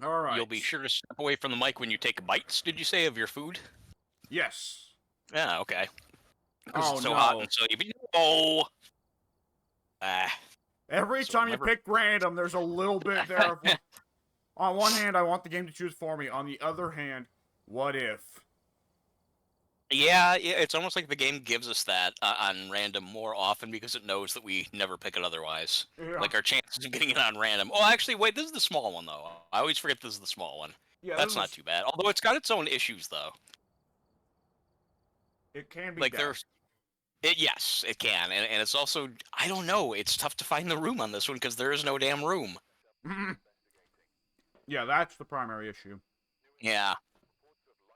All You'll be right. sure to step away from the mic when you take bites, did you say, of your food? Yes. Yeah, okay. Because Oh it's so hot and no. so you be. Oh! Ah. Every So we'll time you never. pick random, there's a little bit there of. On one hand, I want the game to choose for me. On the other hand, what if? Yeah, it's almost like the game gives us that on random more often because it knows that we never pick it otherwise. Yeah. Like our chances of getting it on random. Oh, actually, wait, this is the small one, though. I always forget this is the small one. Yeah, That's not too bad. Although it's got its own issues, though. it can be Like, death. yes, it can. And it's also, I don't know, it's tough to find the room on this one because there is no damn room. Yeah, that's the primary issue. Yeah.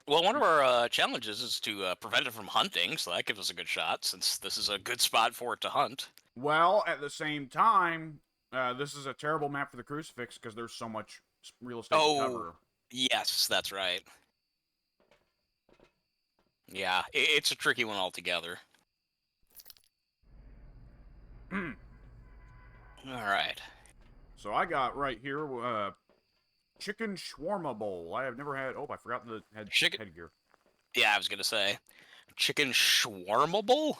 Well, one of our challenges is to prevent it from hunting, so that gives us a good shot, since this is a good spot for it to hunt. Well, at the same time, this is a terrible map for the crucifix because there's so much real estate to Oh, cover. yes, that's right. Yeah, it's a tricky one altogether. Alright. So I got right here chicken shawarma bowl. I have never had. Oh, I forgot the headgear. Yeah, I was gonna say. Chicken shawarmable?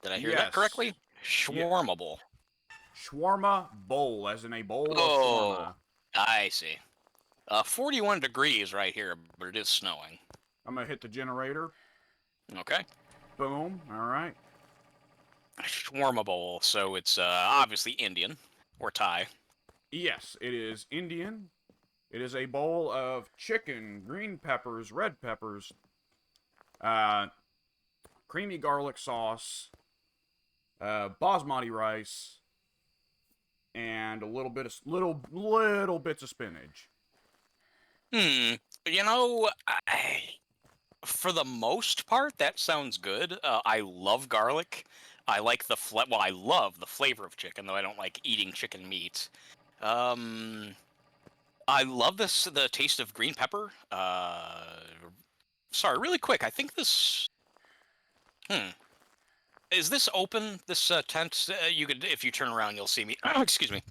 Did I hear that Yes. correctly? Yeah. Shawarmable. Shawarma bowl, as in a bowl of Oh, shawarma. I see. 41 degrees right here, but it is snowing. I'm gonna hit the generator. Okay. Boom. All right. Shawarma bowl, so it's obviously Indian or Thai. Yes, it is Indian. It is a bowl of chicken, green peppers, red peppers, uh, creamy garlic sauce, basmati rice, and a little bit of little bits of spinach. Hmm. You know, for the most part, that sounds good. I love garlic. I like well, I love the flavor of chicken, though I don't like eating chicken meat. Um, I love the taste of green pepper. Sorry, really quick. I think this. Hmm. Is this open? This tent? You could, if you turn around, you'll see me. Excuse me.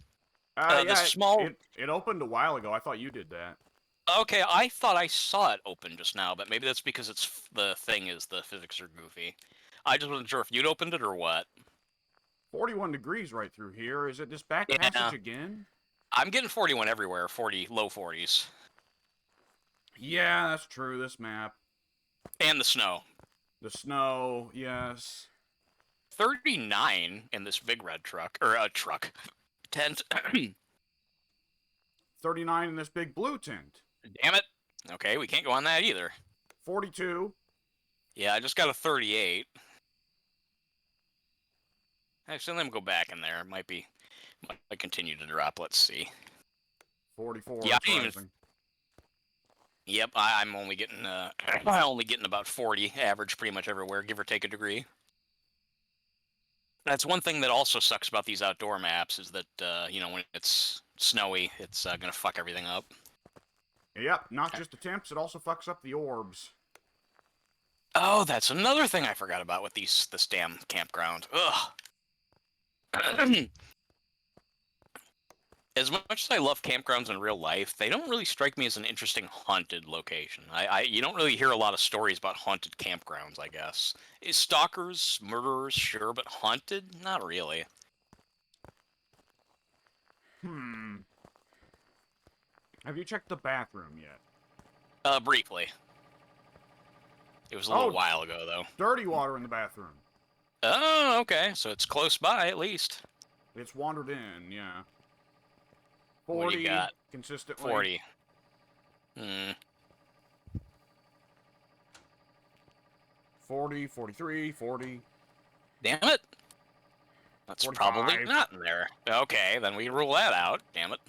This Yeah, small. it opened a while ago. I thought you did that. Okay, I thought I saw it open just now, but maybe that's because the thing is the physics are goofy. I just wasn't sure if you'd opened it or what. 41 degrees right through here. Is it this back Yeah, passage again? I'm getting 41 everywhere. 40, low 40s, Yeah, that's true. This map. and the snow. The snow, yes. 39 in this big red truck or truck tent. 39 in this big blue tent. Damn it. Okay, we can't go on that either. 42. Yeah, I just got a 38. Actually, let me go back in there. It might continue to drop. Let's see. 44. Yeah, It's rising. Yep, I'm only getting I'm only getting about 40 average pretty much everywhere, give or take a degree. That's one thing that also sucks about these outdoor maps is that you know, when it's snowy, it's gonna fuck everything up. Yep, not just the temps, it also fucks up the orbs. Oh, that's another thing I forgot about with this damn campground. Ugh. As much as I love campgrounds in real life, they don't really strike me as an interesting haunted location. You don't really hear a lot of stories about haunted campgrounds, I guess. Stalkers, murderers, sure, but haunted? Not really. Have you checked the bathroom yet? Briefly. It was a little while ago, though. Dirty water in the bathroom. Oh, okay. So it's close by, at least. It's wandered in, yeah. 40, What do you got? consistently. 40. Hmm. 40, 43, 40. Damn it. That's 45. probably not in there. Okay, then we rule that out. Damn it.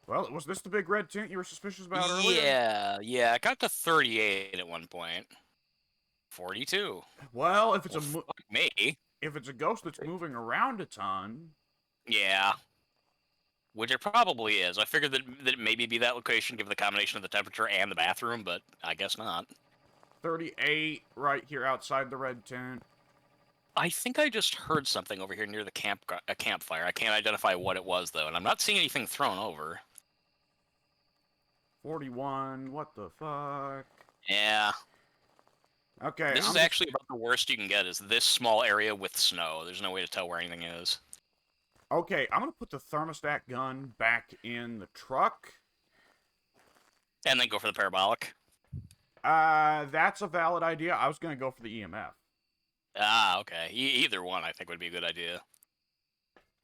Well, was this the big red tent you were suspicious about earlier? Yeah. It got to 38 at one point. 42. Well, if it's Fuck me. if it's a ghost that's moving around a ton. Yeah. Which it probably is. I figured that it maybe be that location given the combination of the temperature and the bathroom, but I guess not. 38 right here outside the red tent. I think I just heard something over here near the campfire. I can't identify what it was, though, and I'm not seeing anything thrown over. 41. What the fuck? Yeah. Okay, This is actually about the worst you can get, is this small area with snow. There's no way to tell where anything is. Okay, I'm gonna put the thermostat gun back in the truck. And then go for the parabolic. That's a valid idea. I was gonna go for the EMF. Ah, okay. Either one I think would be a good idea.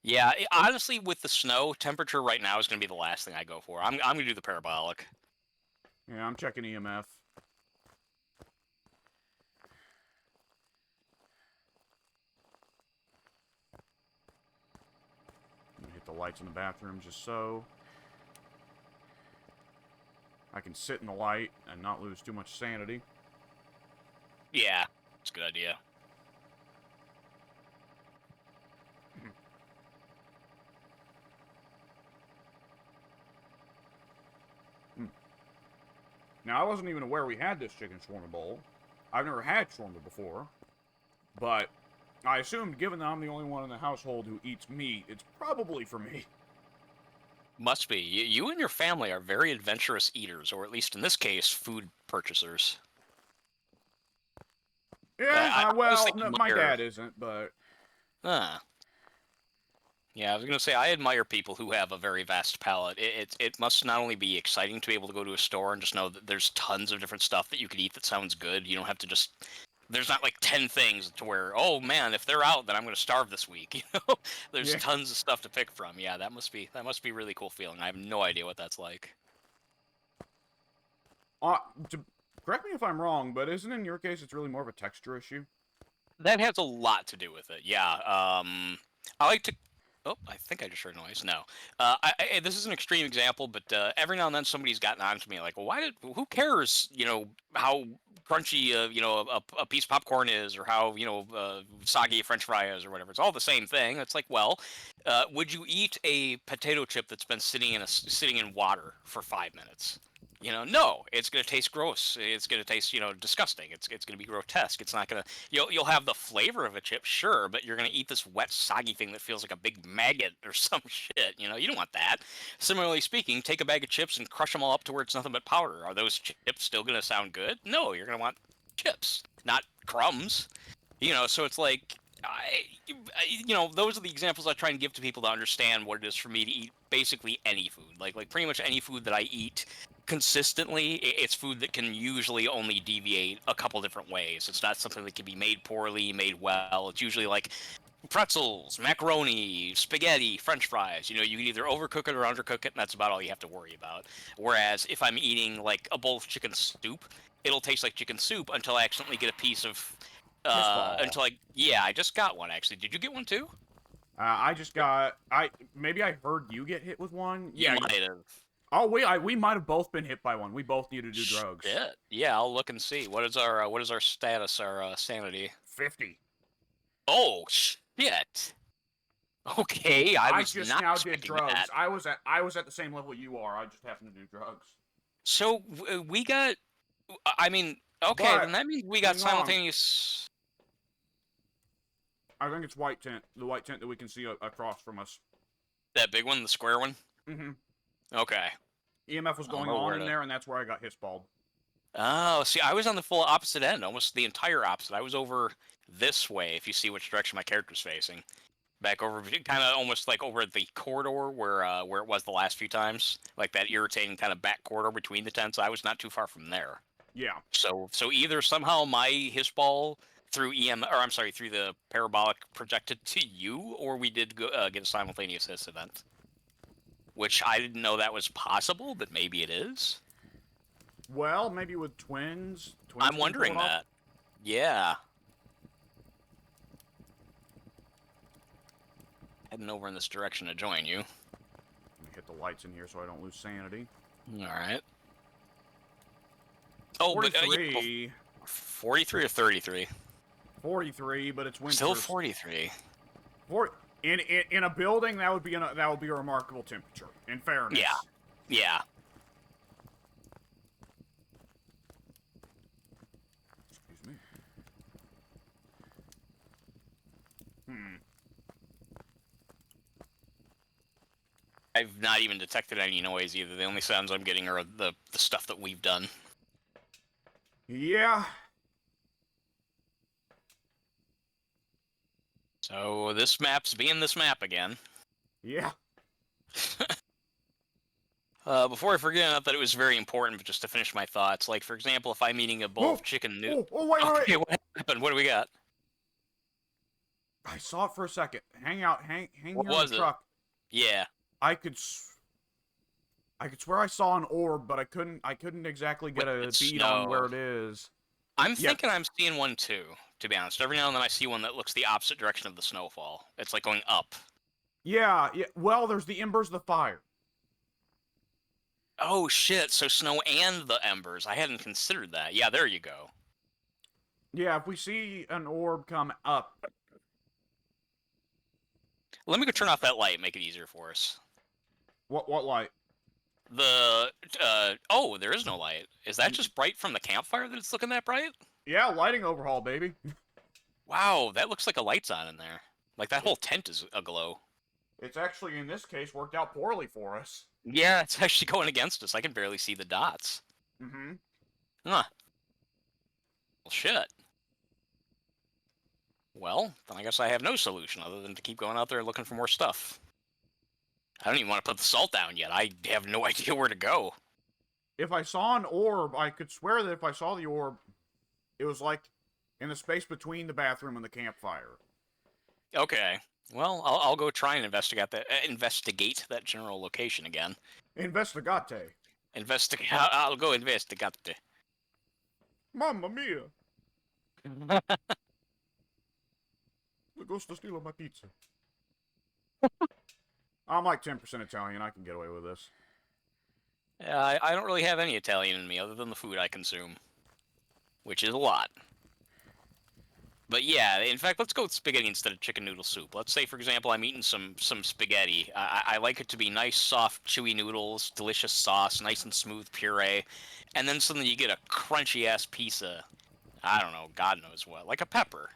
Yeah, honestly, with the snow, temperature right now is going to be the last thing I go for. I'm going to do the parabolic. Yeah, I'm checking EMF. Hit the lights in the bathroom just so I can sit in the light and not lose too much sanity. Yeah, it's a good idea. Now, I wasn't even aware we had this chicken shawarma bowl. I've never had shawarma before, but I assumed, given that I'm the only one in the household who eats meat, it's probably for me. Must be. You and your family are very adventurous eaters, or at least in this case, food purchasers. Yeah, well, no, my admire... dad isn't, but... Yeah, I was going to say, I admire people who have a very vast palate. It must not only be exciting to be able to go to a store and just know that there's tons of different stuff that you could eat that sounds good. You don't have to just... There's not like 10 things to where, oh man, if they're out, then I'm going to starve this week. You know, there's Yeah. tons of stuff to pick from. Yeah, that must be a really cool feeling. I have no idea what that's like. Correct me if I'm wrong, but isn't in your case it's really more of a texture issue? That has a lot to do with it. Yeah. I like to... Oh, I think I just heard noise. No. This is an extreme example, but every now and then somebody's gotten on to me like, well, who cares, how crunchy, a piece of popcorn is, or how, soggy a French fry is, or whatever. It's all the same thing. It's like, well, would you eat a potato chip that's been sitting in water for 5 minutes? No, it's going to taste gross. It's going to taste, disgusting. It's going to be grotesque. It's not going to, you'll have the flavor of a chip, sure, but you're going to eat this wet, soggy thing that feels like a big maggot or some shit. You don't want that. Similarly speaking, take a bag of chips and crush them all up to where it's nothing but powder. Are those chips still going to sound good? No, you're going to want chips, not crumbs. So it's like, those are the examples I try and give to people to understand what it is for me to eat basically any food. Like pretty much any food that I eat consistently, it's food that can usually only deviate a couple different ways. It's not something that can be made poorly, made well. It's usually like pretzels, macaroni, spaghetti, French fries. You can either overcook it or undercook it, and that's about all you have to worry about. Whereas if I'm eating like a bowl of chicken soup, it'll taste like chicken soup until I accidentally get a piece of I just got one actually. Did you get one too? I just got... Maybe I heard you get hit with one? Yeah, you might have. Oh, we might have both been hit by one. We both need to do drugs. Yeah, I'll look and see. What is our status, our sanity? 50. Oh, shit. Okay, I just not now did drugs. That. I was at the same level you are. I just happened to do drugs. So we got... I mean, okay, but, then that means we got simultaneous... I think it's white tent. The white tent that we can see across from us. That big one, the square one? Mm-hmm. Okay. EMF was going on in there, and that's where I got hissballed. Oh, see, I was on the full opposite end, almost the entire opposite. I was over this way, if you see which direction my character's facing. Back over, kind of almost like over the corridor where it was the last few times. Like that irritating kind of back corridor between the tents. I was not too far from there. Yeah. So either somehow my hissball through through the parabolic projected to you, or we did get a simultaneous hiss event. Which I didn't know that was possible, but maybe it is. Well, maybe with twins. I'm wondering that. Yeah. Heading over in this direction to join you. Let me hit the lights in here so I don't lose sanity. All right. Oh, 43. But 43 or 33? 43, but it's winter. Still 43. In a building, that would be a remarkable temperature. In fairness. Yeah. Yeah. Excuse me. I've not even detected any noise either. The only sounds I'm getting are the stuff that we've done. Yeah. So this map's being this map again. Yeah. Before I forget, I thought it was very important, but just to finish my thoughts. Like, for example, if I'm eating a bowl of chicken noodle... Oh, wait, Okay, wait. what happened? What do we got? I saw it for a second. Hang What here in was the it? truck. Yeah. I could swear I saw an orb, but I couldn't exactly get a beat on where it is. I'm thinking I'm seeing one too, to be honest. Every now and then I see one that looks the opposite direction of the snowfall. It's like going up. Yeah. Well, there's the embers of the fire. Oh shit, so snow and the embers. I hadn't considered that. Yeah, there you go. Yeah, if we see an orb come up. Let me go turn off that light, make it easier for us. What light? Oh, there is no light. Is that just bright from the campfire that it's looking that bright? Yeah, lighting overhaul, baby. Wow, that looks like a light's on in there. Like that whole tent is aglow. It's actually, in this case, worked out poorly for us. Yeah, it's actually going against us. I can barely see the dots. Mm-hmm. Huh. Well, shit. Well, then I guess I have no solution other than to keep going out there looking for more stuff. I don't even want to put the salt down yet. I have no idea where to go. If I saw an orb, I could swear that if I saw the orb, it was like in the space between the bathroom and the campfire. Okay. Well, I'll go try and investigate that general location again. Investigate. I'll go investigate. Mamma mia! The ghost is stealing my pizza. I'm like 10% Italian. I can get away with this. I don't really have any Italian in me other than the food I consume, which is a lot. But yeah, in fact, let's go with spaghetti instead of chicken noodle soup. Let's say, for example, I'm eating some spaghetti. I like it to be nice, soft, chewy noodles, delicious sauce, nice and smooth puree, and then suddenly you get a crunchy-ass piece of, I don't know, God knows what, like a pepper.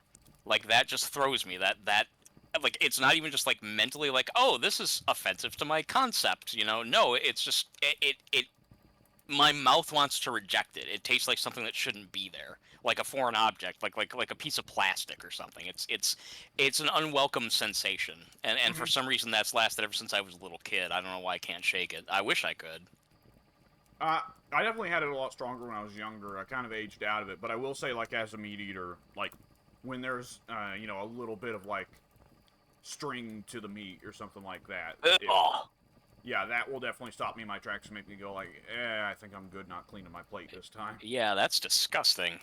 Like, that just throws me. Like, it's not even just, like, mentally like, oh, this is offensive to my concept, you know? No, it's just, my mouth wants to reject it. It tastes like something that shouldn't be there, like a foreign object, like a piece of plastic or something. It's an unwelcome sensation, and for some reason that's lasted ever since I was a little kid. I don't know why I can't shake it. I wish I could. I definitely had it a lot stronger when I was younger. I kind of aged out of it, but I will say, like, as a meat eater, like, when there's, you know, a little bit of, like, string to the meat or something like that. Yeah, that will definitely stop me in my tracks and make me go like, I think I'm good not cleaning my plate this time. Yeah, that's disgusting.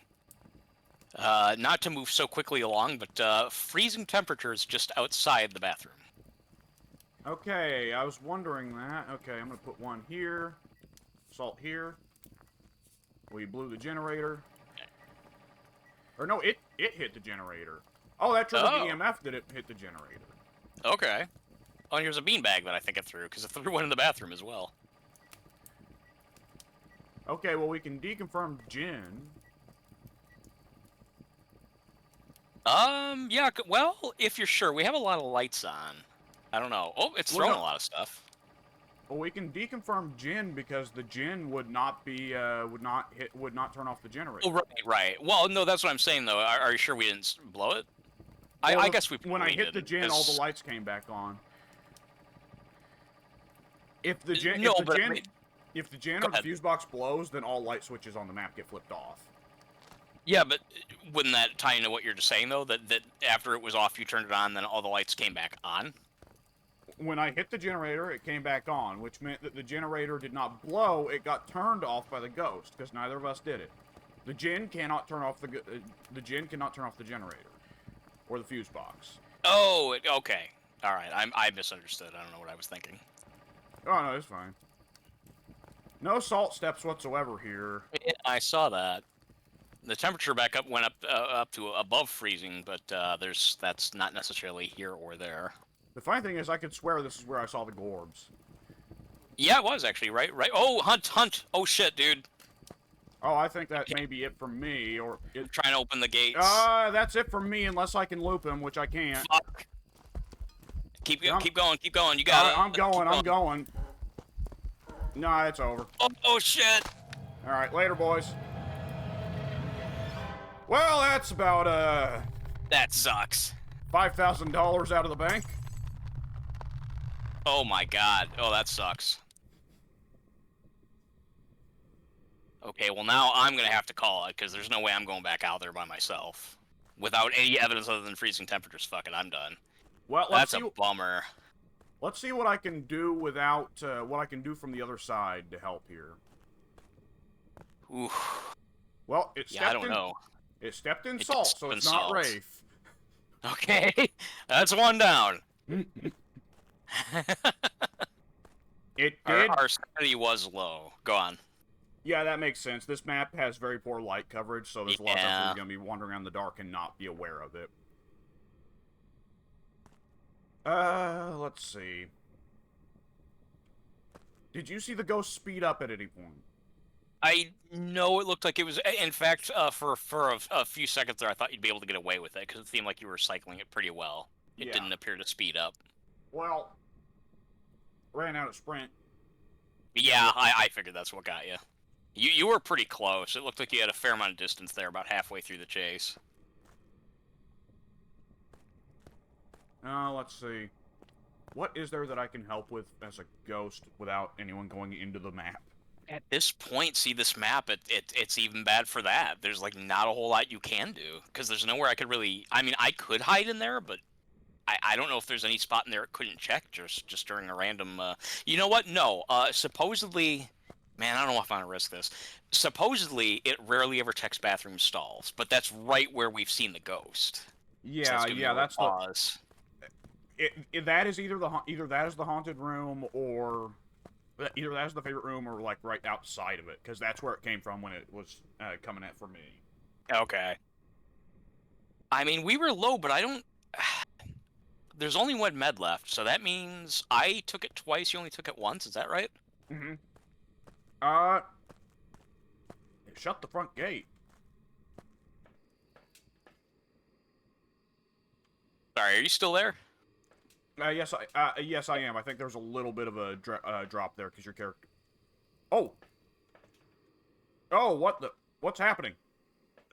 Not to move so quickly along, but freezing temperatures just outside the bathroom. Okay, I was wondering that. Okay, I'm gonna put one here. Salt here. We blew the generator. Or no, it hit the generator. Oh, that triggered the EMF that it hit the generator. Okay. Oh, and here's a beanbag that I think it threw, because it threw one in the bathroom as well. Okay, well, we can deconfirm gin. Yeah, well, if you're sure. We have a lot of lights on. I don't know. Oh, it's throwing a lot of stuff. Well, we can deconfirm gin because the gin would not be, would not turn off the generator. Oh, right. Well, no, that's what I'm saying, though. Are you sure we didn't blow it? Well, I guess we when I hit the gin, all the lights came back on. If the gin, if the gin or the fuse box blows, then all light switches on the map get flipped off. Yeah, but wouldn't that tie into what you're just saying, though? That after it was off, you turned it on, then all the lights came back on? When I hit the generator, it came back on, which meant that the generator did not blow. It got turned off by the ghost because neither of us did it. The gin cannot turn off the gin cannot turn off the generator or the fuse box. Oh, okay. All right. I misunderstood. I don't know what I was thinking. Oh no, it's fine. No salt steps whatsoever here. Yeah, I saw that. The temperature back up went up to above freezing, but that's not necessarily here or there. The funny thing is, I could swear this is where I saw the gorbs. Yeah, it was actually right. Oh, hunt! Oh shit, dude. Oh, I think that may be it for me, or trying to open the gates. That's it for me unless I can loop him, which I can't. Fuck. Keep I'm, keep going, keep going. You all got right, it. I'm Keep going. I'm going. Nah, it's over. Oh shit! All right, later, boys. Well, that's about That sucks. $5,000 out of the bank. Oh my god. Oh, that sucks. Okay, well now I'm gonna have to call it because there's no way I'm going back out there by myself without any evidence other than freezing temperatures. Fuck it, I'm done. Well, That's a bummer. let's see what I can do without what I can do from the other side to help here. Oof. Well, Yeah, I don't know. It stepped in It salt, stepped so in it's not salt. Wraith. Okay, that's one down. It did. Our sanity was low. Go on. Yeah, that makes sense. This map has very poor light coverage, so there's a lot of times where Yeah. you're going to be wandering around in the dark and not be aware of it. Let's see. Did you see the ghost speed up at any point? I know it looked like it was. In fact, for a few seconds there, I thought you'd be able to get away with it because it seemed like you were cycling it pretty well. It Yeah. didn't appear to speed up. Well, ran out of sprint. Yeah, I figured that's what got you. You were pretty close. It looked like you had a fair amount of distance there, about halfway through the chase. Let's see. What is there that I can help with as a ghost without anyone going into the map? At this point, see this map, it's even bad for that. There's like not a whole lot you can do because there's nowhere I could really. I mean, I could hide in there, but I don't know if there's any spot in there it couldn't check just during a random. You know what? No. Supposedly, man, I don't know if I want to risk this. Supposedly, it rarely ever checks bathroom stalls, but that's right where we've seen the ghost. Yeah, So yeah, that's pause. that is either that is the haunted room or either that is the favorite room or like right outside of it because that's where it came from when it was coming at for me. Okay. I mean, we were low, but I don't. There's only one med left, so that means I took it twice. You only took it once. Is that right? Mm-hmm. It shut the front gate. Sorry, are you still there? Yes, I am. I think there's a little bit of a drop there because your character. Oh. Oh, what's happening?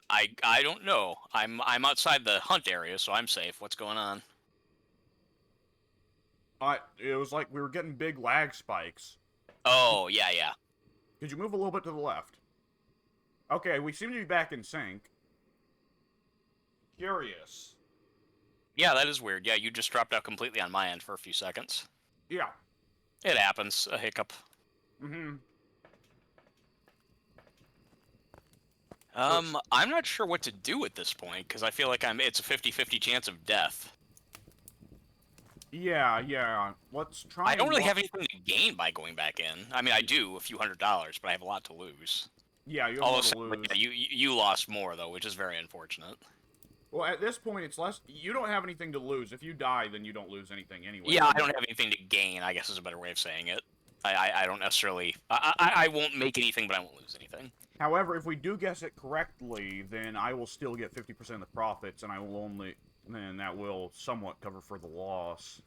I don't know. I'm outside the hunt area, so I'm safe. What's going on? It was like we were getting big lag spikes. Oh, yeah, yeah. Could you move a little bit to the left? Okay, we seem to be back in sync. Curious. Yeah, that is weird. Yeah, you just dropped out completely on my end for a few seconds. Yeah. It happens. A hiccup. Mm-hmm. I'm not sure what to do at this point, because I feel like it's a 50-50 chance of death. Yeah, yeah. Let's try. I don't really have anything to gain by going back in. I mean, I do a few $100s, but I have a lot to lose. Yeah, you have more to lose. Yeah, you lost more though, which is very unfortunate. Well, at this point, it's less. You don't have anything to lose. If you die, then you don't lose anything anyway. Yeah, I don't have anything to gain, I guess is a better way of saying it. I don't necessarily. I won't make anything, but I won't lose anything. However, if we do guess it correctly, then I will still get 50% of the profits, and I will only. Then that will somewhat cover for the loss.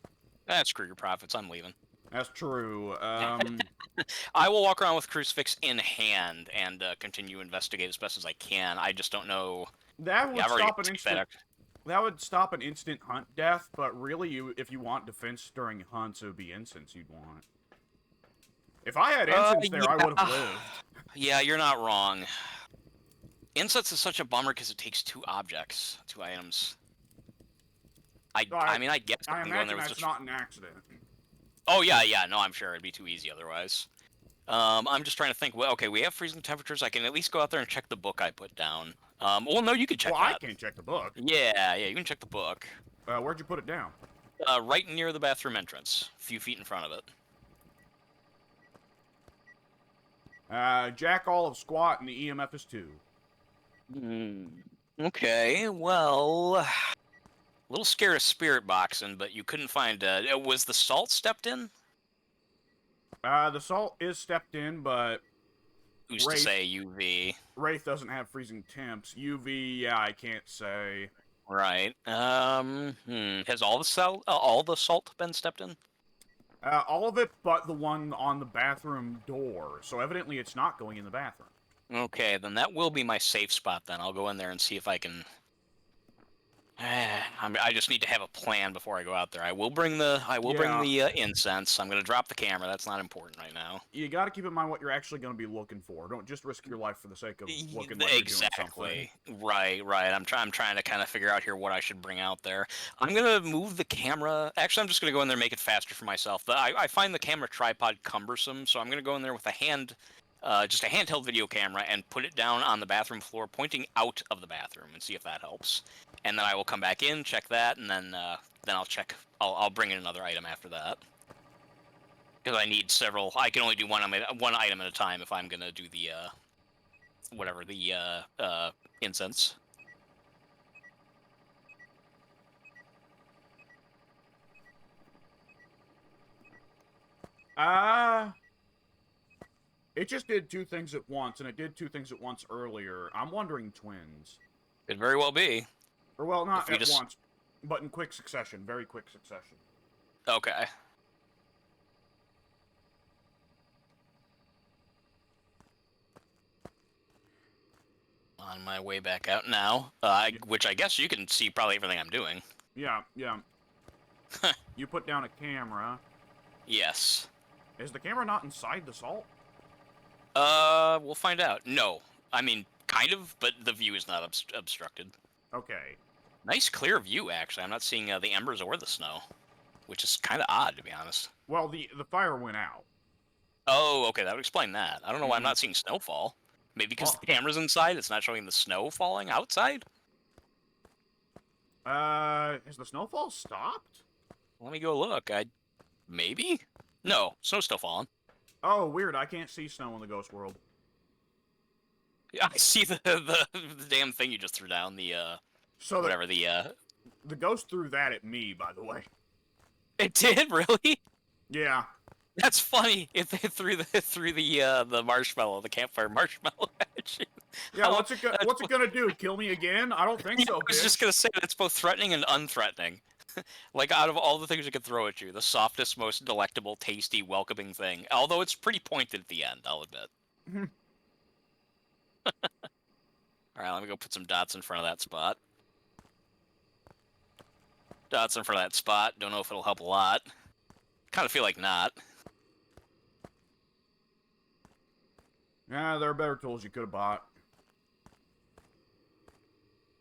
Screw your profits. I'm leaving. That's true. I will walk around with Crucifix in hand and continue to investigate as best as I can. I just don't know. That would stop an instant. That would stop an instant hunt death, but really, if you want defense during hunts, it would be instants you'd want. If I had instants there, I would have lived. Yeah, you're not wrong. Incense is such a bummer because it takes 2 objects, 2 items. I mean, I guess I I'm imagine that's not an accident. Oh, yeah, no, I'm sure it'd be too easy otherwise. I'm just trying to think. Well, okay, we have freezing temperatures. I can at least go out there and check the book I put down. Well, no, you can check that. I can't check the book. Yeah, you can check the book. Where'd you put it down? Right near the bathroom entrance, a few feet in front of it. Jack Olive squat and the EMF is 2. Okay, well... A little scared of spirit boxing, but you couldn't find... was the salt stepped in? The salt is stepped in, but... Who's to say UV? Wraith doesn't have freezing temps. UV, yeah, I can't say. Right. Has all the salt been stepped in? All of it but the one on the bathroom door. So evidently it's not going in the bathroom. Okay, then that will be my safe spot. Then I'll go in there and see if I can. I just need to have a plan before I go out there. I will bring Yeah, the incense. I'm gonna drop the camera. That's not important right now. you got to keep in mind what you're actually going to be looking for. Don't just risk your life for the sake of looking like you're doing something. Exactly. Right, right. I'm trying to kind of figure out here what I should bring out there. I'm gonna move the camera. Actually, I'm just gonna go in there and make it faster for myself. I find the camera tripod cumbersome, so I'm gonna go in there with just a handheld video camera, and put it down on the bathroom floor, pointing out of the bathroom, and see if that helps. And then I will come back in, check that, and then I'll check. I'll bring in another item after that. Because I need several. I can only do one item at a time if I'm gonna do the whatever the incense. Uh, it just did two things at once, and it did two things at once earlier. I'm wondering twins. Could very well be. Or, well, not If we at just once, but in quick succession. Very quick succession. okay. On my way back out now, which I guess you can see probably everything I'm doing. Yeah, yeah. You put down a camera. Yes. Is the camera not inside the salt? We'll find out. No, I mean kind of, but the view is not obstructed. Okay. Nice clear view, actually. I'm not seeing the embers or the snow, which is kind of odd, to be honest. Well, the fire went out. Oh, okay, that would explain that. I don't know why I'm Mhm. not seeing snowfall. Maybe because Well, the camera's inside, it's not showing the snow falling outside? has the snowfall stopped? Let me go look. Maybe? No, snow's still falling. Oh, weird. I can't see snow in the ghost world. Yeah, I see the damn thing you just threw down, the, So whatever, the ghost threw that at me, by the way. It did, really? Yeah. That's funny. It threw the marshmallow, the campfire marshmallow at you. Yeah, what's it gonna do? Kill me again? I don't think Yeah, so, I was just bitch. gonna say that's both threatening and unthreatening. Like, out of all the things it could throw at you, the softest, most delectable, tasty, welcoming thing. Although it's pretty pointed at the end, I'll admit. Mhm. Alright, let me go put some dots in front of that spot. Dots in front of that spot. Don't know if it'll help a lot. Kind of feel like not. Yeah, there are better tools you could have bought.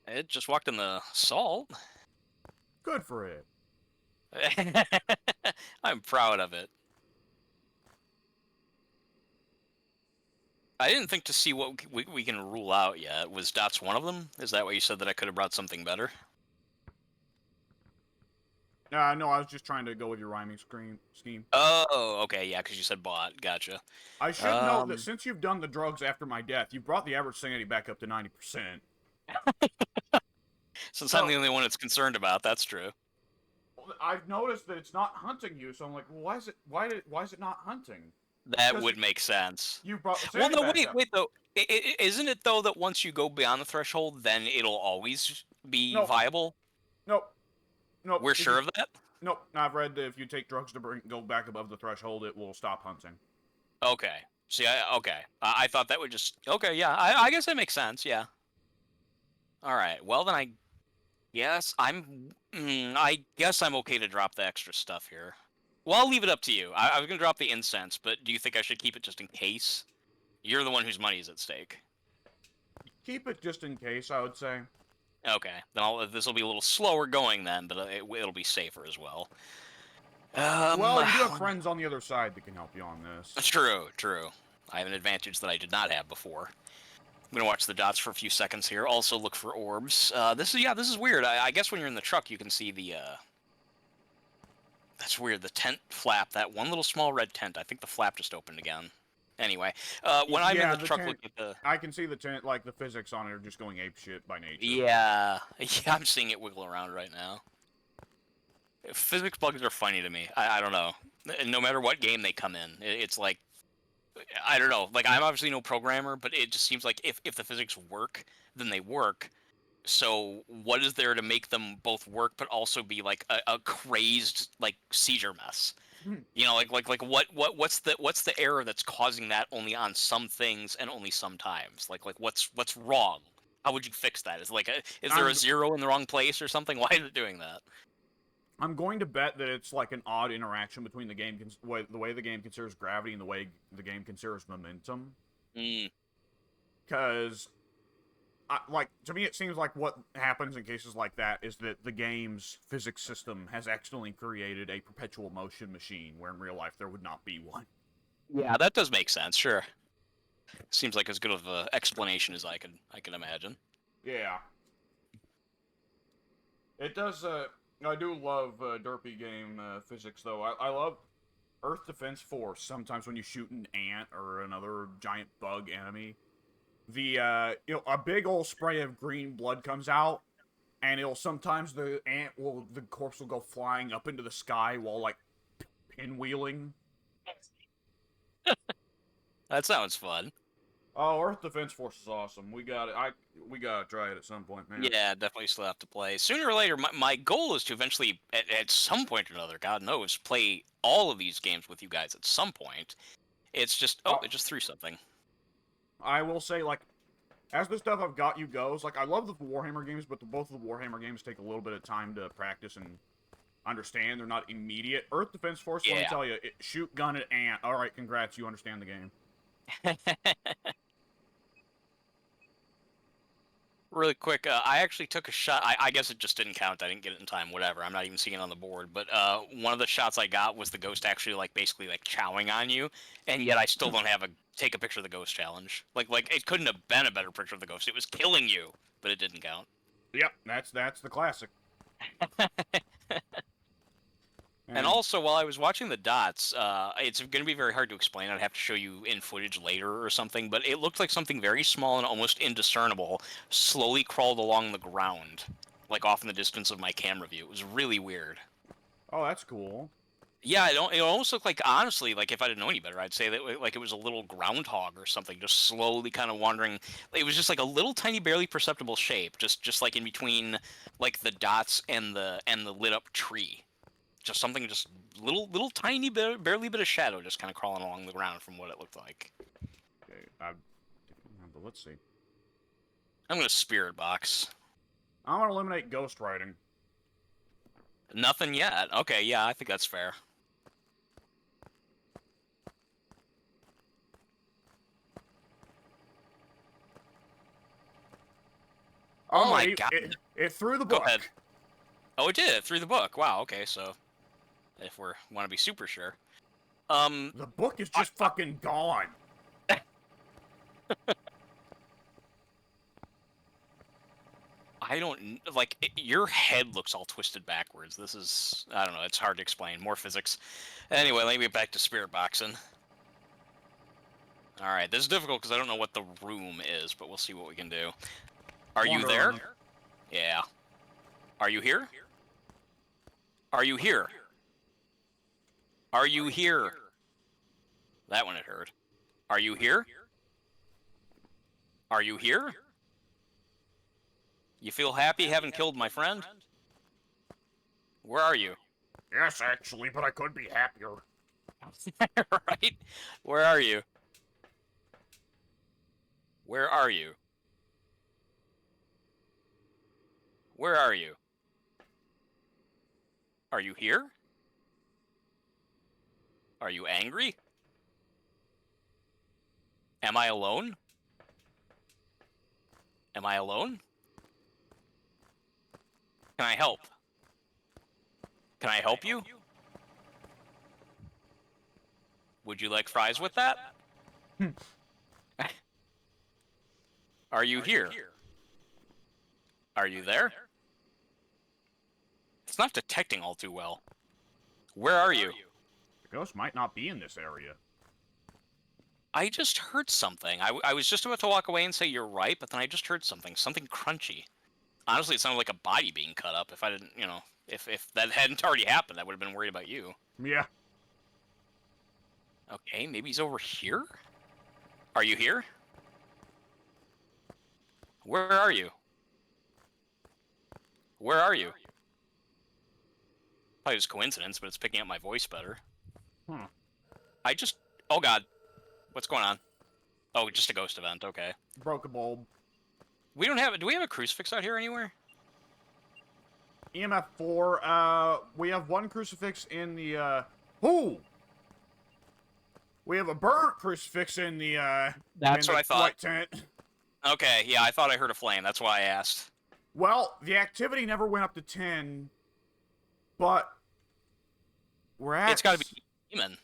It just walked in the salt. Good for it. I'm proud of it. I didn't think to see what we can rule out yet. Was dots one of them? Is that what you said, that I could have brought something better? No, I was just trying to go with your rhyming scheme. Oh, okay, yeah, because you said bot. Gotcha. I should note that since you've done the drugs after my death, you've brought the average sanity back up to 90%. Since I'm the only one it's concerned about, that's true. I've noticed that it's not hunting you, so I'm like, well, why is it not hunting? That Because would make sense. you brought the Well, sanity no, back up. wait, though. Isn't it, though, that once you go beyond the threshold, then it'll always be No. viable? Nope. Nope. We're sure of that? Nope. I've read that if you take drugs to go back above the threshold, it will stop hunting. Okay. See, okay. I thought that would just... Okay, yeah. I guess that makes sense, yeah. Alright, well then I guess I guess I'm okay to drop the extra stuff here. Well, I'll leave it up to you. I was gonna drop the incense, but do you think I should keep it just in case? You're the one whose money is at stake. Keep it just in case, I would say. Okay, then this will be a little slower going then, but it'll be safer as well. Well, you do have friends on the other side that can help you on this. True, true. I have an advantage that I did not have before. I'm gonna watch the dots for a few seconds here. Also look for orbs. This is weird. I guess when you're in the truck, you can see the. That's weird. The tent flap. That one little small red tent. I think the flap just opened again. Anyway, when I'm in the truck tent, looking at the. I can see the tent, like the physics on it are just going apeshit by nature. Yeah, I'm seeing it wiggle around right now. Physics bugs are funny to me. I don't know. No matter what game they come in, it's like, I don't know. Like, I'm obviously no programmer, but it just seems like if the physics work, then they work. So what is there to make them both work, but also be like a crazed like seizure mess? You know, like what's the error that's causing that only on some things and only sometimes? Like what's wrong? How would you fix that? Is there a I'm zero in the wrong place or something? Why is it doing that? I'm going to bet that it's like an odd interaction between the way the game considers gravity and the way the game considers momentum. Mm, Because, like, to me, it seems like what happens in cases like that is that the game's physics system has accidentally created a perpetual motion machine, where in real life there would not be one. yeah, that does make sense. Sure, seems like as good of an explanation as I could imagine. Yeah, it does. I do love derpy game physics, though. I love Earth Defense Force. Sometimes when you shoot an ant or another giant bug enemy, a big old spray of green blood comes out, and it'll sometimes the corpse will go flying up into the sky while like pinwheeling. That sounds fun. Oh, Earth Defense Force is awesome. We gotta try it at some point, man. Yeah, definitely still have to play. Sooner or later, my goal is to eventually, at some point or another, God knows, play all of these games with you guys at some point. It's just, oh, Oh, it just threw something. I will say, like, as the stuff I've got you goes, like, I love the Warhammer games, but both of the Warhammer games take a little bit of time to practice and understand. They're not immediate. Earth Defense Force, let me Yeah. tell you, shoot gun at ant. All right, congrats, you understand the game. Really quick, I actually took a shot. I guess it just didn't count. I didn't get it in time. Whatever. I'm not even seeing it on the board. But one of the shots I got was the ghost actually like basically like chowing on you, and yet I still don't have a take a picture of the ghost challenge. Like it couldn't have been a better picture of the ghost. It was killing you, but it didn't count. Yep, that's the classic. And And also, while I was watching the dots, it's going to be very hard to explain. I'd have to show you in footage later or something, but it looked like something very small and almost indiscernible slowly crawled along the ground, like off in the distance of my camera view. It was really weird. oh, that's cool. Yeah, it almost looked like, honestly, like if I didn't know any better, I'd say that like it was a little groundhog or something, just slowly kind of wandering. It was just like a little tiny, barely perceptible shape, just like in between, like the dots and the lit up tree. Just something, just little tiny bit, barely bit of shadow, just kind of crawling along the ground from what it looked like. Okay, but let's see. I'm gonna spirit box. I'm gonna eliminate ghost writing. Nothing yet. Okay, yeah, I think that's fair. Oh Oh, my god. it threw the Go book. ahead. Oh, it did. It threw the book. Wow. Okay, so if we want to be super sure, um, The book is just fucking gone. I don't like your head looks all twisted backwards. This is I don't know. It's hard to explain. More physics. Anyway, let me get back to spirit boxing. All right, this is difficult because I don't know what the room is, but we'll see what we can do. Are you Wander there? around. Yeah. Are you here? Are you here? Are you here? That one it hurt. Are you here? Are you here? You feel happy having killed my friend? Where are you? Yes, actually, but I could be happier. Right? Where are you? Where are you? Where are you? Are you here? Are you angry? Am I alone? Am I alone? Can I help? Can I help you? Would you like fries with that? Are you here? Are you there? It's not detecting all too well. Where are you? The ghost might not be in this area. I just heard something. I was just about to walk away and say you're right, but then I just heard something. Something crunchy. Honestly, it sounded like a body being cut up. If I didn't, if that hadn't already happened, I would have been worried about you. Yeah. Okay, maybe he's over here? Are you here? Where are you? Where are you? Probably just coincidence, but it's picking up my voice better. Hmm. Oh god. What's going on? Oh, just a ghost event, okay. Broke a bulb. Do we have a crucifix out here anywhere? EMF 4, we have one crucifix in the, Ooh! We have a burnt crucifix in the, That's in what the I thought. white tent. Okay, yeah, I thought I heard a flame, that's why I asked. Well, the activity never went up to 10, but we're at... It's gotta be demon.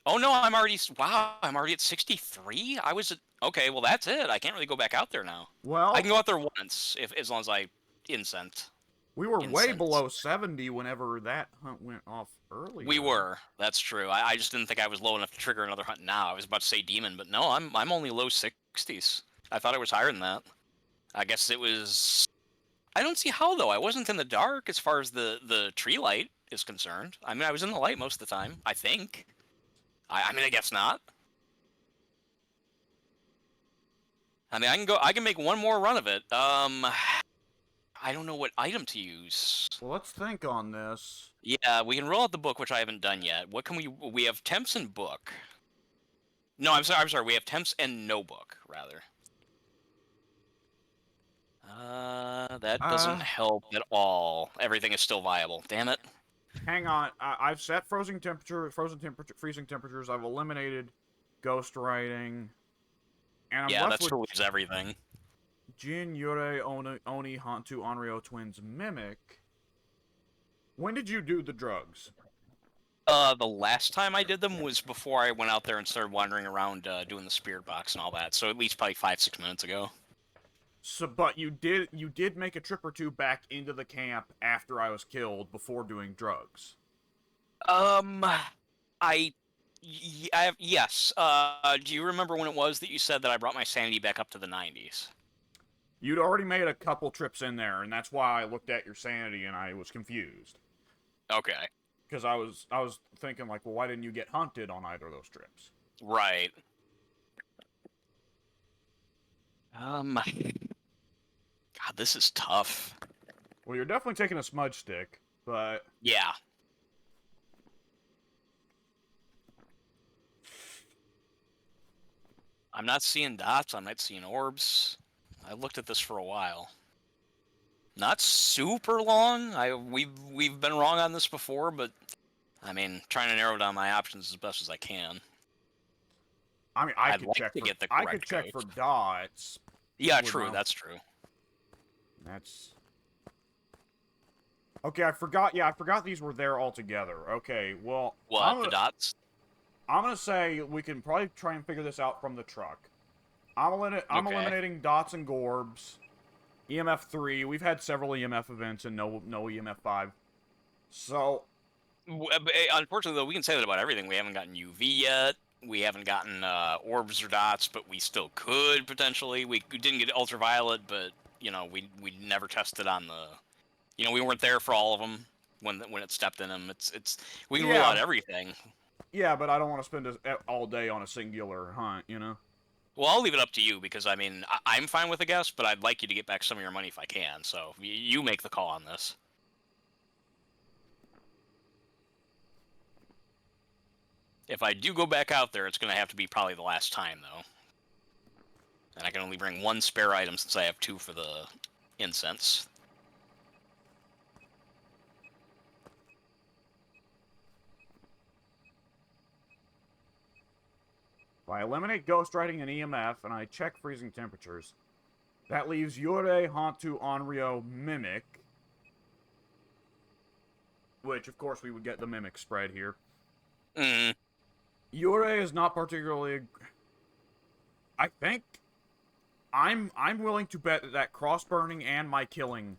Oh no, I'm already at 63? I was at... Okay, well that's it. I can't really go back out there now. Well, I can go out there once, as long as I incense. we were way below 70 whenever that hunt went off earlier. We were. That's true. I just didn't think I was low enough to trigger another hunt now. I was about to say demon, but no, I'm only low 60s. I thought I was higher than that. I guess it was... I don't see how, though. I wasn't in the dark as far as the tree light is concerned. I mean, I was in the light most of the time, I think. I mean, I guess not. I mean, I can make one more run of it. I don't know what item to use. Well, let's think on this. Yeah, we can roll out the book, which I haven't done yet. What can we have temps and book. No, I'm sorry, we have temps and no book, rather. That doesn't help at all. Everything is still viable. Damn it. Hang on, I've set freezing temperatures. I've eliminated ghost writing, and I'm Yeah, left that with screws everything. Jin, Yurei, Oni, Hantu, Onryo twins mimic. When did you do the drugs? The last time I did them was before I went out there and started wandering around doing the spirit box and all that. So at least probably 5-6 minutes ago. So, but you did make a trip or two back into the camp after I was killed before doing drugs. Yes. Do you remember when it was that you said that I brought my sanity back up to the 90s? You'd already made a couple trips in there, and that's why I looked at your sanity and I was confused. Okay. Because I was thinking like, well, why didn't you get hunted on either of those trips? Right. God, this is tough. Well, you're definitely taking a smudge stick, but... Yeah. I'm not seeing dots, I'm not seeing orbs. I looked at this for a while. Not super long. We've been wrong on this before, but I mean, trying to narrow down my options as best as I can. I mean, I could check for dots. Yeah, true. That's true. That's... Okay, I forgot. Yeah, I forgot these were there all together. Okay, well... What, the dots? I'm gonna say we can probably try and figure this out from the truck. I'm eliminating dots and gorbs. EMF 3. We've had several EMF events and no EMF 5. So... Unfortunately, though, we can say that about everything. We haven't gotten UV yet. We haven't gotten orbs or dots, but we still could, potentially. We didn't get ultraviolet, but, you know, we never tested on the... You know, we weren't there for all of them when it stepped in them. We can rule out everything. Yeah, but I don't want to spend all day on a singular hunt, you know? Well, I'll leave it up to you, because, I mean, I'm fine with a guess, but I'd like you to get back some of your money if I can, so you make the call on this. If I do go back out there, it's going to have to be probably the last time, though. And I can only bring one spare item since I have 2 for the incense. If I eliminate ghost writing and EMF, and I check freezing temperatures, that leaves Yurei, Hantu, Onryo, Mimic. Which, of course, we would get the Mimic spread here. Mm. Yurei is not particularly... I think... I'm willing to bet that cross-burning and my killing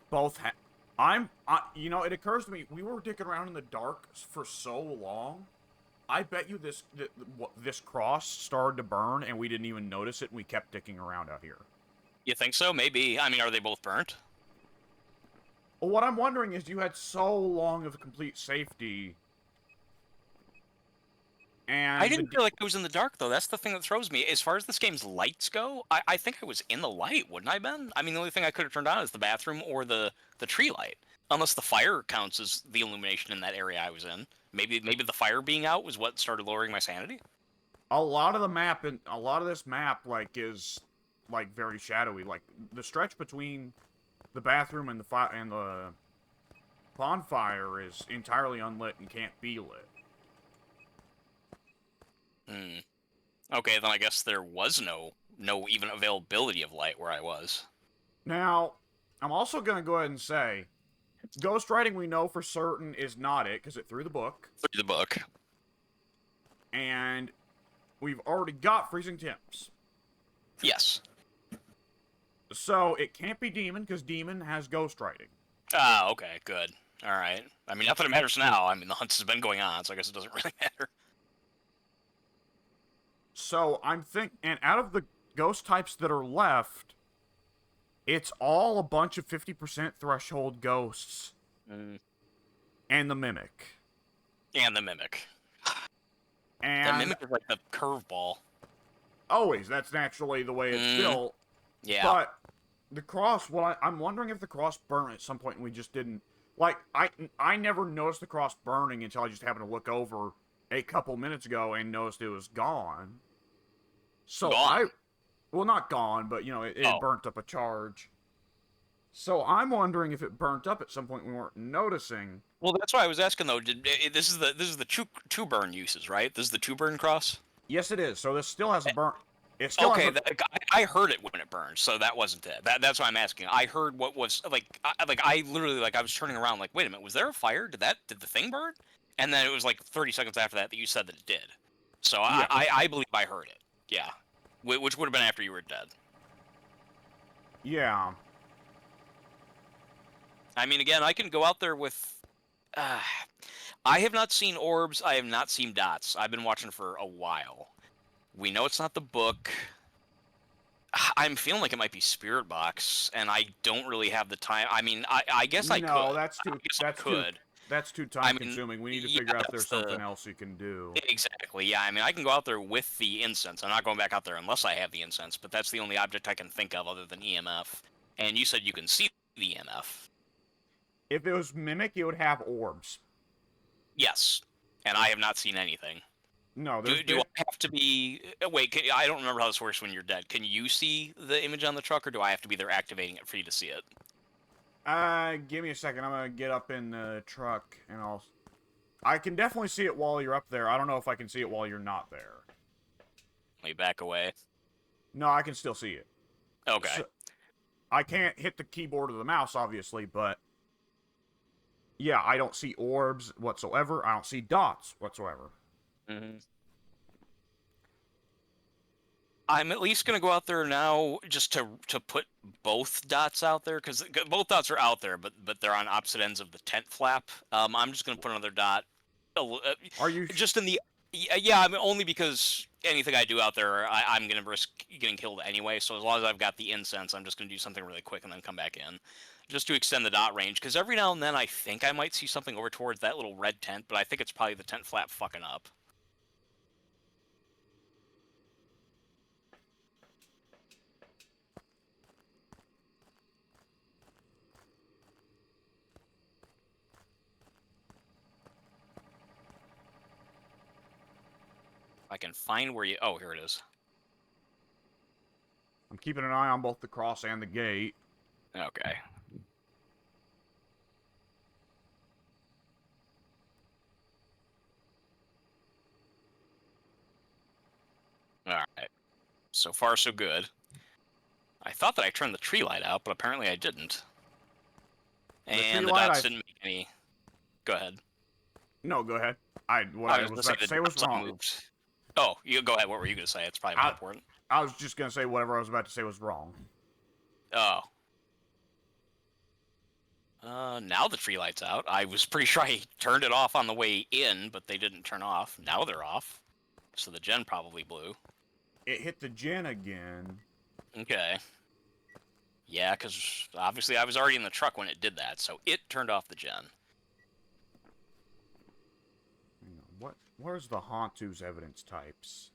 both you know, it occurs to me, we were dicking around in the dark for so long. I bet you this cross started to burn and we didn't even notice it and we kept dicking around out here. You think so? Maybe. I mean, are they both burnt? Well, what I'm wondering is you had so long of complete safety... I And didn't feel like I was in the dark, though. That's the thing that throws me. As far as this game's lights go, I think I was in the light, wouldn't I, Ben? I mean, the only thing I could have turned on is the bathroom or the tree light. Unless the fire counts as the illumination in that area I was in. Maybe the fire being out was what started lowering my sanity? a lot of the map and a lot of this map like is like very shadowy. Like the stretch between the bathroom and the bonfire is entirely unlit and can't be lit. Hmm. Okay, then I guess there was no even availability of light where I was. Now, I'm also gonna go ahead and say, ghostwriting we know for certain is not it because it threw the book, Through the book. and we've already got freezing temps. Yes. So it can't be demon because demon has ghostwriting. Ah, okay, good. All right. I mean, not that it matters now. I mean, the hunt has been going on, so I guess it doesn't really matter. So and out of the ghost types that are left, it's all a bunch of 50% threshold ghosts. Mm. And the mimic. And the mimic. And The mimic is like the curveball. always, that's naturally the way it's built. Yeah. But the cross, I'm wondering if the cross burned at some point and we just didn't. Like, I never noticed the cross burning until I just happened to look over a couple minutes ago and noticed it was gone. So Gone? well, not gone, but, it burnt up a charge. So I'm wondering if it burnt up at some point we weren't noticing. Well, that's why I was asking though. This is the two burn uses, right? This is the two burn cross. Yes, it is. So this still has a burn. It still Okay, has a... I heard it when it burned, so that wasn't it. That's why I'm asking. I heard what was I literally I was turning around like, wait a minute, was there a fire? Did the thing burn? And then it was like 30 seconds after that you said that it did. So Yeah. I believe I heard it. Yeah, which would have been after you were dead. Yeah. I mean, again, I can go out there with. I have not seen orbs. I have not seen dots. I've been watching for a while. We know it's not the book. I'm feeling like it might be Spirit Box, and I don't really have the time. I mean, I guess I could. No, that's too. That's too I time mean, consuming. We need to yeah, figure out if there's that's something else you can do. Exactly. Yeah. I mean, I can go out there with the incense. I'm not going back out there unless I have the incense. But that's the only object I can think of other than EMF. And you said you can see the EMF. If it was mimic, it would have orbs. Yes. And I have not seen anything. No, Do I have to be? Wait, I don't remember how this works when you're dead. Can you see the image on the truck, or do I have to be there activating it for you to see it? Give me a second. I'm gonna get up in the truck and I can definitely see it while you're up there. I don't know if I can see it while you're not there. Let me back away. No, I can still see it. Okay. So, I can't hit the keyboard or the mouse, obviously, but yeah, I don't see orbs whatsoever. I don't see dots whatsoever. Mm-hmm. I'm at least gonna go out there now just to put both dots out there because both dots are out there, but they're on opposite ends of the tent flap. I'm just gonna put another dot. Are you Just in the? Yeah, I mean only because anything I do out there, I'm gonna risk getting killed anyway. So as long as I've got the incense, I'm just gonna do something really quick and then come back in, just to extend the dot range. Because every now and then I think I might see something over towards that little red tent, but I think it's probably the tent flap fucking up. I can find where you. Oh, here it is. I'm keeping an eye on both the cross and the gate. Okay. Alright. So far, so good. I thought that I turned the tree light out, but apparently I didn't. And the dots didn't make any... Go ahead. No, go ahead. What I was about to say was wrong. Moved. Oh, you go ahead. What were you going to say? It's probably more important. I was just going to say whatever I was about to say was wrong. Oh. Now the tree light's out. I was pretty sure I turned it off on the way in, but they didn't turn off. Now they're off. So the gen probably blew. It hit the gen again. Okay. Yeah, because obviously I was already in the truck when it did that, so it turned off the gen. Hang on, what? Where's the Hantu's evidence types?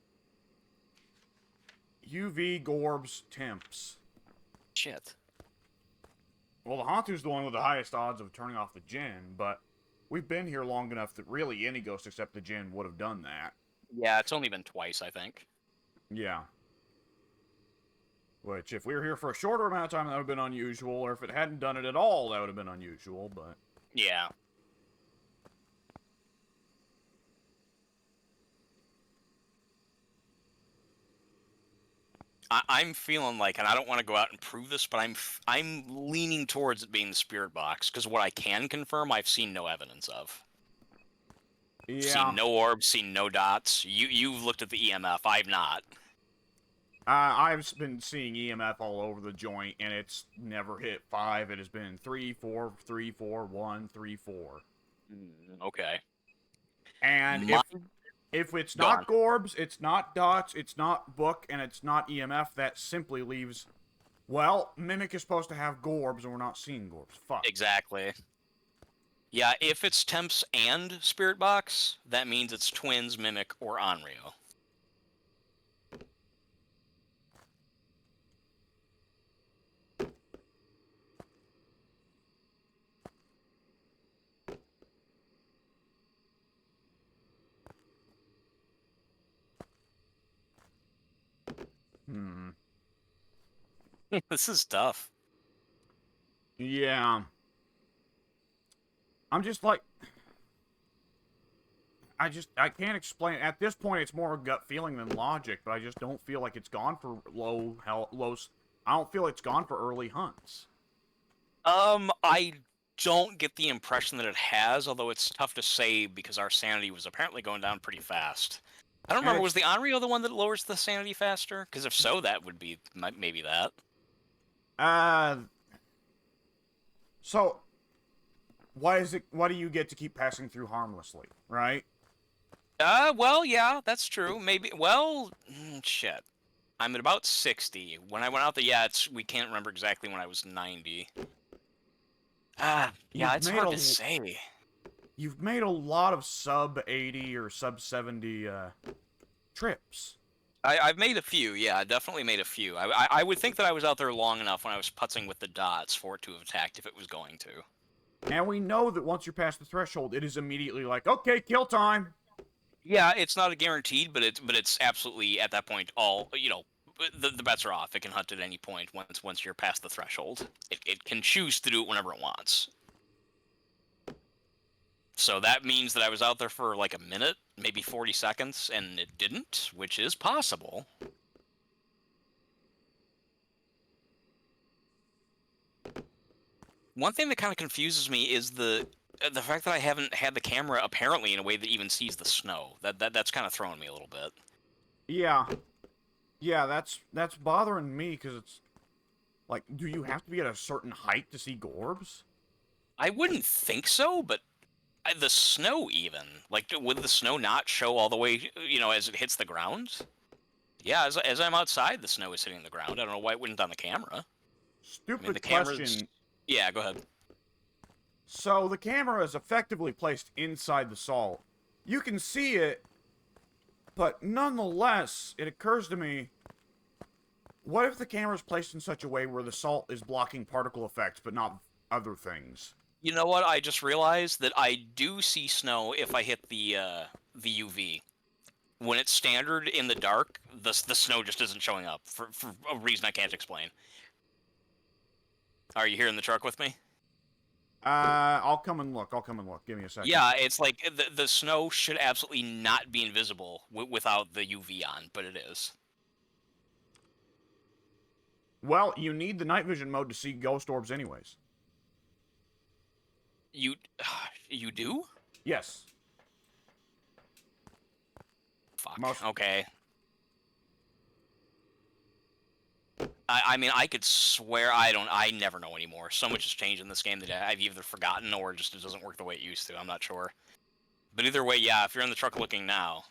UV, Gorbs, Temps. Shit. Well, the Hantu's the one with the highest odds of turning off the Jinn, but we've been here long enough that really any ghost except the Jinn would have done that. Yeah, it's only been twice, I think. Yeah. Which, if we were here for a shorter amount of time, that would have been unusual, or if it hadn't done it at all, that would have been unusual, but... Yeah. I'm feeling like, and I don't want to go out and prove this, but I'm leaning towards it being the spirit box, because what I can confirm, I've seen no evidence of. Yeah. Seen no orbs, seen no dots. You've looked at the EMF, I've not. I've been seeing EMF all over the joint, and it's never hit 5. It has been 3, 4, 3, 4, 1, 3, 4. Okay. And if it's Go not on. Gorbs, it's not dots, it's not book, and it's not EMF, that simply leaves... Well, Mimic is supposed to have Gorbs, and we're not seeing Gorbs. Fuck. Exactly. Yeah, if it's Temps and Spirit Box, that means it's Twins, Mimic, or Onryo. This is tough. Yeah. I'm just like... I can't explain. At this point, it's more gut feeling than logic, but I just don't feel like it's gone for low... I don't feel it's gone for early hunts. I don't get the impression that it has, although it's tough to say because our sanity was apparently going down pretty fast. I don't remember, was the Onryo the one that lowers the sanity faster? Because if so, that would be maybe that. So, why do you get to keep passing through harmlessly, right? Well, yeah, that's true. Maybe, well, shit. I'm at about 60. When I went out there, yeah, we can't remember exactly when I was 90. Yeah, it's hard to say. You've made a lot of sub 80 or sub 70 trips. I've made a few, yeah, I definitely made a few. I would think that I was out there long enough when I was putzing with the dots for it to have attacked if it was going to. And we know that once you're past the threshold, it is immediately like, okay, kill time. Yeah, it's not a guaranteed, but it's absolutely at that point all the bets are off. It can hunt at any point once you're past the threshold. It can choose to do it whenever it wants. So that means that I was out there for like a minute, maybe 40 seconds, and it didn't, which is possible. One thing that kind of confuses me is the fact that I haven't had the camera apparently in a way that even sees the snow. That's kind of throwing me a little bit. Yeah. Yeah, that's bothering me, because it's... Like, do you have to be at a certain height to see Gorbs? I wouldn't think so, but the snow even. Like, would the snow not show all the way, as it hits the ground? Yeah, as I'm outside, the snow is hitting the ground. I don't know why it wouldn't on the camera. Stupid question. Yeah, go ahead. So, the camera is effectively placed inside the salt. You can see it, but nonetheless, it occurs to me, what if the camera is placed in such a way where the salt is blocking particle effects, but not other things? You know what? I just realized that I do see snow if I hit the UV. When it's standard in the dark, the snow just isn't showing up for a reason I can't explain. Are you here in the truck with me? I'll come and look. Give me a second. Yeah, it's like the snow should absolutely not be invisible without the UV on, but it is. Well, you need the night vision mode to see ghost orbs anyways. You do? Yes. Fuck. Okay. I mean, I could swear I never know anymore. So much has changed in this game that I've either forgotten or just it doesn't work the way it used to. I'm not sure. But either way, yeah, if you're in the truck looking now,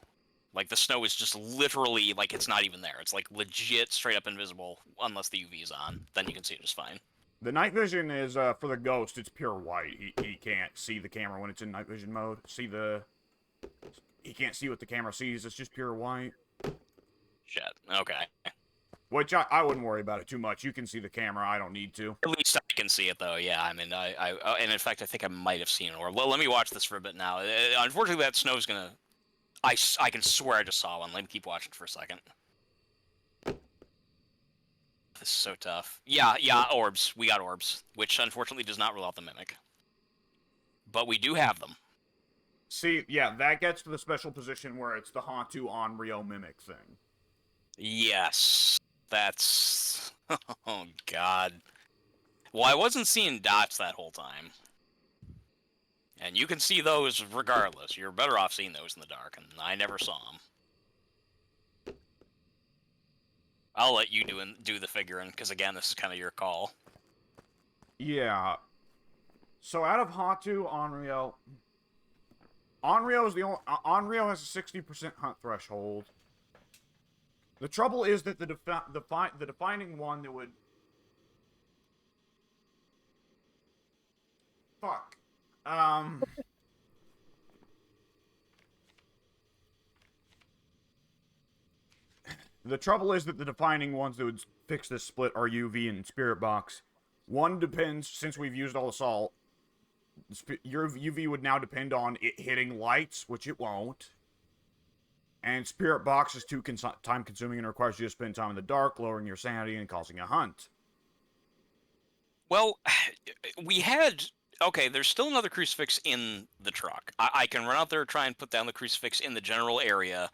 like, the snow is just literally, like, it's not even there. It's, like, legit straight up invisible unless the UV is on. Then you can see it just fine. The night vision is, for the ghost, it's pure white. He can't see the camera when it's in night vision mode. See the... he can't see what the camera sees. It's just pure white. Shit. Okay. Which I wouldn't worry about it too much. You can see the camera. I don't need to. At least I can see it, though. Yeah, I mean, and in fact, I think I might have seen it. Or let me watch this for a bit now. Unfortunately, that snow's gonna. I can swear I just saw one. Let me keep watching for a second. This is so tough. Yeah, orbs. We got orbs, which unfortunately does not rule out the mimic. But we do have them. See, yeah, that gets to the special position where it's the Hantu Onryo mimic thing. Yes. That's... Oh, God. Well, I wasn't seeing dots that whole time. And you can see those regardless. You're better off seeing those in the dark, and I never saw them. I'll let you do the figuring, because again, this is kind of your call. Yeah. So out of Hantu Onryo, Onryo is the only. Onryo has a 60% hunt threshold. The trouble is that the defining one that would. Fuck. The trouble is that the defining ones that would fix this split are UV and Spirit Box. One depends, since we've used all the salt, your UV would now depend on it hitting lights, which it won't. And Spirit Box is too time consuming and requires you to spend time in the dark, lowering your sanity and causing a hunt. Well, we had... Okay, there's still another crucifix in the truck. I can run out there, try and put down the crucifix in the general area,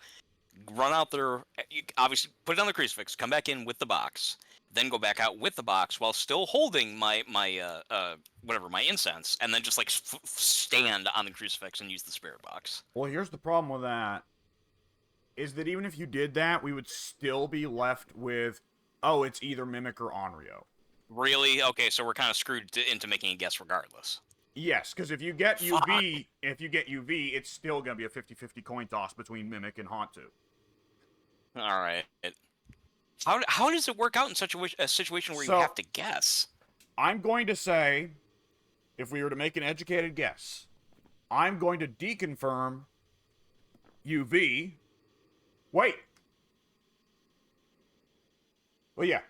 run out there, obviously put down the crucifix, come back in with the box, then go back out with the box while still holding my incense, and then just like stand on the crucifix and use the spirit box. Well, here's the problem with that. Is that even if you did that, we would still be left with, oh, it's either Mimic or Onryo. Really? Okay, so we're kind of screwed into making a guess regardless. Yes, because if you get UV, it's still gonna be a 50-50 coin toss between Mimic and Hantu. All right. How does it work out in such a situation where you have to guess? I'm going to say, if we were to make an educated guess, I'm going to deconfirm UV. Wait. Well, yeah.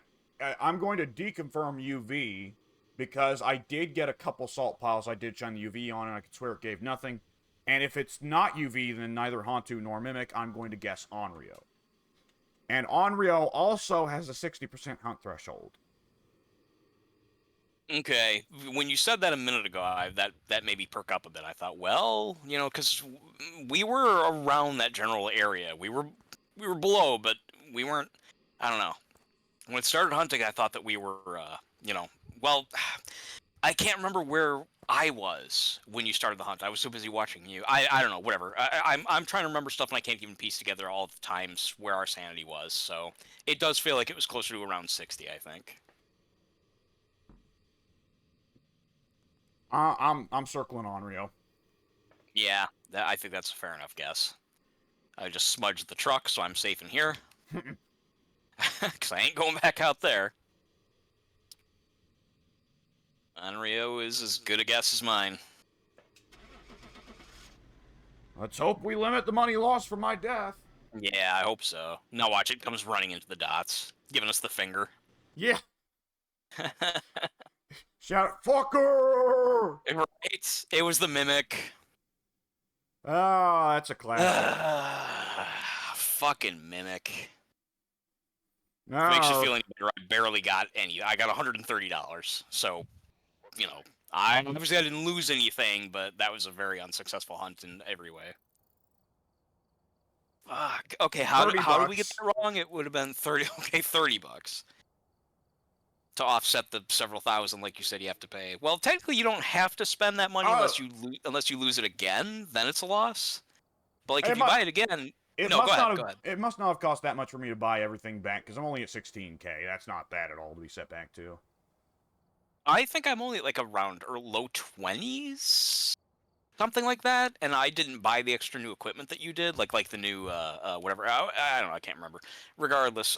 I'm going to deconfirm UV because I did get a couple salt piles I did shine the UV on, and I could swear it gave nothing. And if it's not UV, then neither Hantu nor Mimic, I'm going to guess Onryo. And Onryo also has a 60% hunt threshold. Okay, when you said that a minute ago, that made me perk up a bit. I thought, well, because we were around that general area. We were below, but we weren't. I don't know. When it started hunting, I thought that we were, well, I can't remember where I was when you started the hunt. I was so busy watching you. I don't know, whatever. I'm trying to remember stuff, and I can't even piece together all the times where our sanity was. So it does feel like it was closer to around 60, I think. I'm circling Onryo. Yeah, I think that's a fair enough guess. I just smudged the truck, so I'm safe in here. Because I ain't going back out there. Onryo is as good a guess as mine. Let's hope we limit the money lost from my death. Yeah, I hope so. Now watch, it comes running into the dots, giving us the finger. Yeah. Shout, fucker! Right? It was the Mimic. Oh, that's a classic. Fucking Mimic. No. Makes you feel any better. I barely got any. I got $130. So, obviously I didn't lose anything, but that was a very unsuccessful hunt in every way. Fuck. Okay, how did we get that wrong? It would have been 30. Okay, $30 to offset the several thousand, like you said, you have to pay. Well, technically, you don't have to spend that money unless you lose it again. Then it's a loss. But like, if you buy it again, go ahead. It must not have cost that much for me to buy everything back because I'm only at 16K. That's not bad at all to be set back to. I think I'm only like around low 20s. Something like that, and I didn't buy the extra new equipment that you did, like the new whatever. I don't know, I can't remember. Regardless,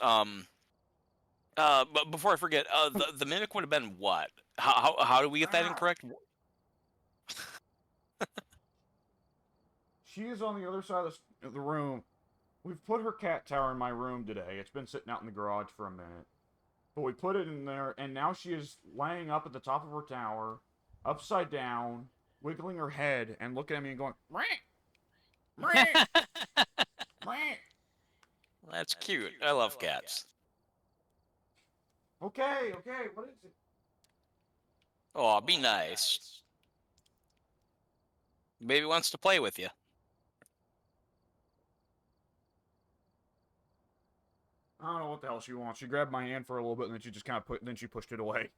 but before I forget, the mimic would have been what? How do we get that incorrect? She is on the other side of the room. We've put her cat tower in my room today. It's been sitting out in the garage for a minute. But we put it in there, and now she is laying up at the top of her tower, upside down, wiggling her head, and looking at me and going, "Meh, meh, meh." That's cute. I love cats. Okay, what is it? Oh, be nice. Baby wants to play with you. I don't know what the hell she wants. She grabbed my hand for a little bit, and then she just kind of then she pushed it away.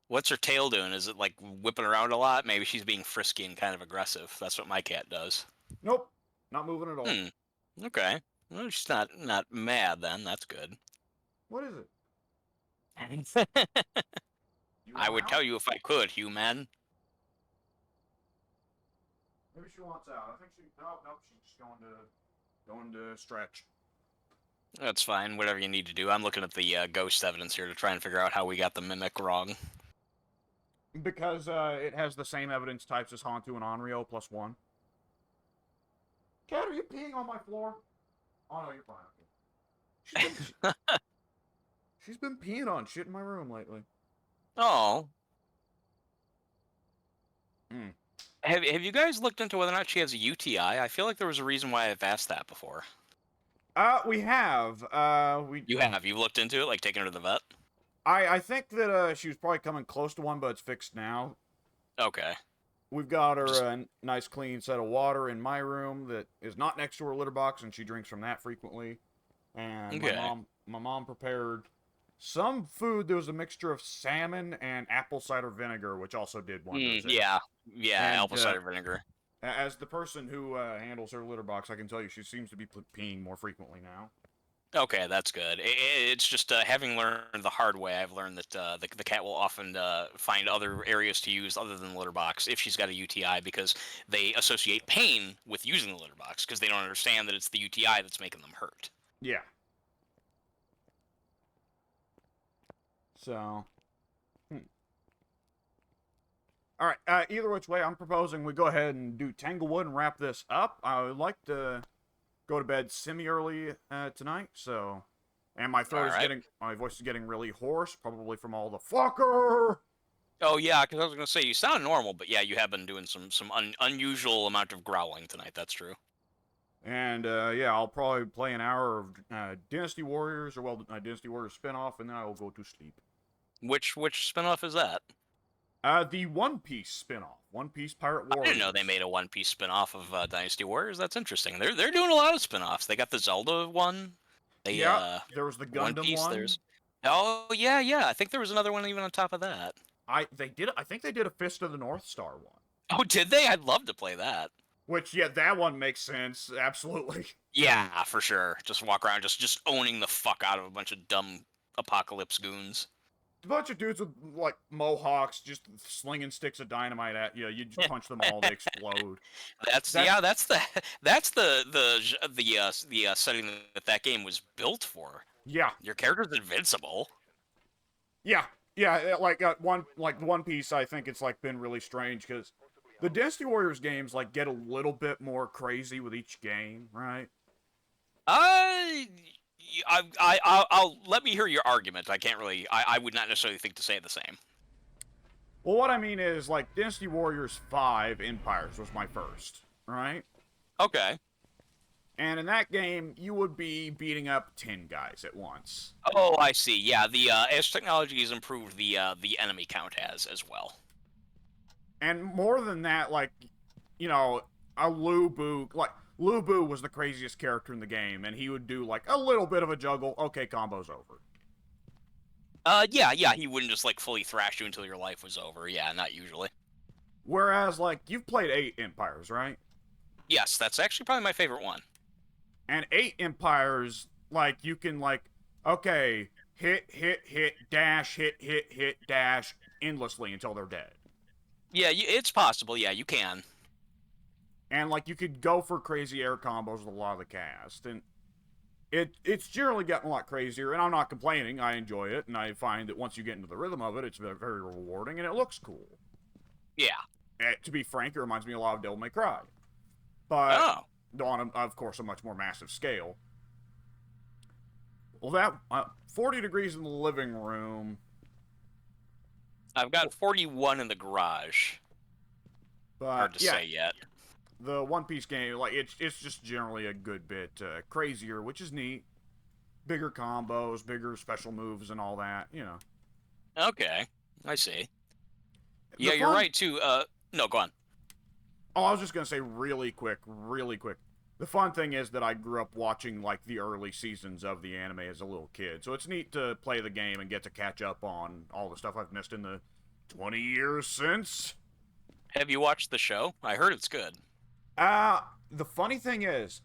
What's her tail doing? Is it like whipping around a lot? Maybe she's being frisky and kind of aggressive. That's what my cat does. Nope, not moving at all. Okay. Well, she's not mad then. That's good. What is it? I would tell you if I could, human. Maybe she wants out. I think she. Nope, she's just going to stretch. That's fine. Whatever you need to do. I'm looking at the ghost evidence here to try and figure out how we got the mimic wrong. Because it has the same evidence types as Hantu and Onryo +1. Cat, are you peeing on my floor? Oh no, you're fine. Okay. She's been peeing on shit in my room lately. Oh. Mm. Have you guys looked into whether or not she has a UTI? I feel like there was a reason why I've asked that before. We have. You have. You've looked into it, like taking her to the vet? I think that she was probably coming close to one, but it's fixed now. Okay. We've got her a nice clean set of water in my room that is not next to her litter box, and she drinks from that frequently. And Okay. my mom prepared some food. There was a mixture of salmon and apple cider vinegar, which also did wonders. Yeah, And, apple cider vinegar. As the person who handles her litter box, I can tell you she seems to be peeing more frequently now. Okay, that's good. It's just having learned the hard way, I've learned that the cat will often find other areas to use other than the litter box if she's got a UTI, because they associate pain with using the litter box because they don't understand that it's the UTI that's making them hurt. Yeah. So. All right. Either which way, I'm proposing we go ahead and do Tanglewood and wrap this up. I would like to go to bed semi-early tonight, so. And my throat my voice is getting really hoarse, probably from all the fucker. Oh yeah, because I was gonna say you sound normal, but yeah, you have been doing some unusual amount of growling tonight. That's true. And yeah, I'll probably play an hour of Dynasty Warriors, or Dynasty Warriors spinoff, and then I will go to sleep. Which spinoff is that? The One Piece spinoff, One Piece Pirate Warriors. I didn't know they made a One Piece spinoff of Dynasty Warriors. That's interesting. They're doing a lot of spinoffs. They got the Zelda one. There was the Gundam One Piece, one. Oh yeah. I think there was another one even on top of that. I think they did a Fist of the North Star one. Oh, did they? I'd love to play that. Which, yeah, that one makes sense. Absolutely. Yeah, for sure. Just walk around just owning the fuck out of a bunch of dumb apocalypse goons. A bunch of dudes with, like, mohawks just slinging sticks of dynamite at you. You just punch them all, they explode. That's the setting that game was built for. Yeah. Your character's invincible. Yeah. Like One Piece, I think it's like been really strange because the Dynasty Warriors games like get a little bit more crazy with each game, right? I'll let me hear your argument. I can't really. I would not necessarily think to say the same. Well, what I mean is like Dynasty Warriors 5 Empires was my first, right? Okay. And in that game, you would be beating up 10 guys at once. Oh, I see. Yeah, the as technology has improved, the enemy count has as well. And more than that, like, you know, Lubu was the craziest character in the game, and he would do like a little bit of a juggle. Okay, combo's over. Yeah, he wouldn't just like fully thrash you until your life was over. Yeah, not usually. Whereas, like, you've played 8 Empires, right? Yes, that's actually probably my favorite one. And 8 Empires, like, you can, like, okay, hit, dash, hit, dash, endlessly until they're dead. Yeah, it's possible. Yeah, you can. And, like, you could go for crazy air combos with a lot of the cast. And it's generally gotten a lot crazier, and I'm not complaining. I enjoy it, and I find that once you get into the rhythm of it, it's very, very rewarding, and it looks cool. Yeah. To be frank, it reminds me a lot of Devil May Cry, but Oh, on, of course, a much more massive scale. Well, that 40 degrees in the living room. I've got 41 in the garage. But Hard to yeah, say yet. the One Piece game, like it's just generally a good bit crazier, which is neat. Bigger combos, bigger special moves, and all that. You know, Okay, I see. the Yeah, you're fun. right too. No, go on. Oh, I was just gonna say really quick, really quick. The fun thing is that I grew up watching like the early seasons of the anime as a little kid, so it's neat to play the game and get to catch up on all the stuff I've missed in the 20 years since. Have you watched the show? I heard it's good. Uh, the funny thing is,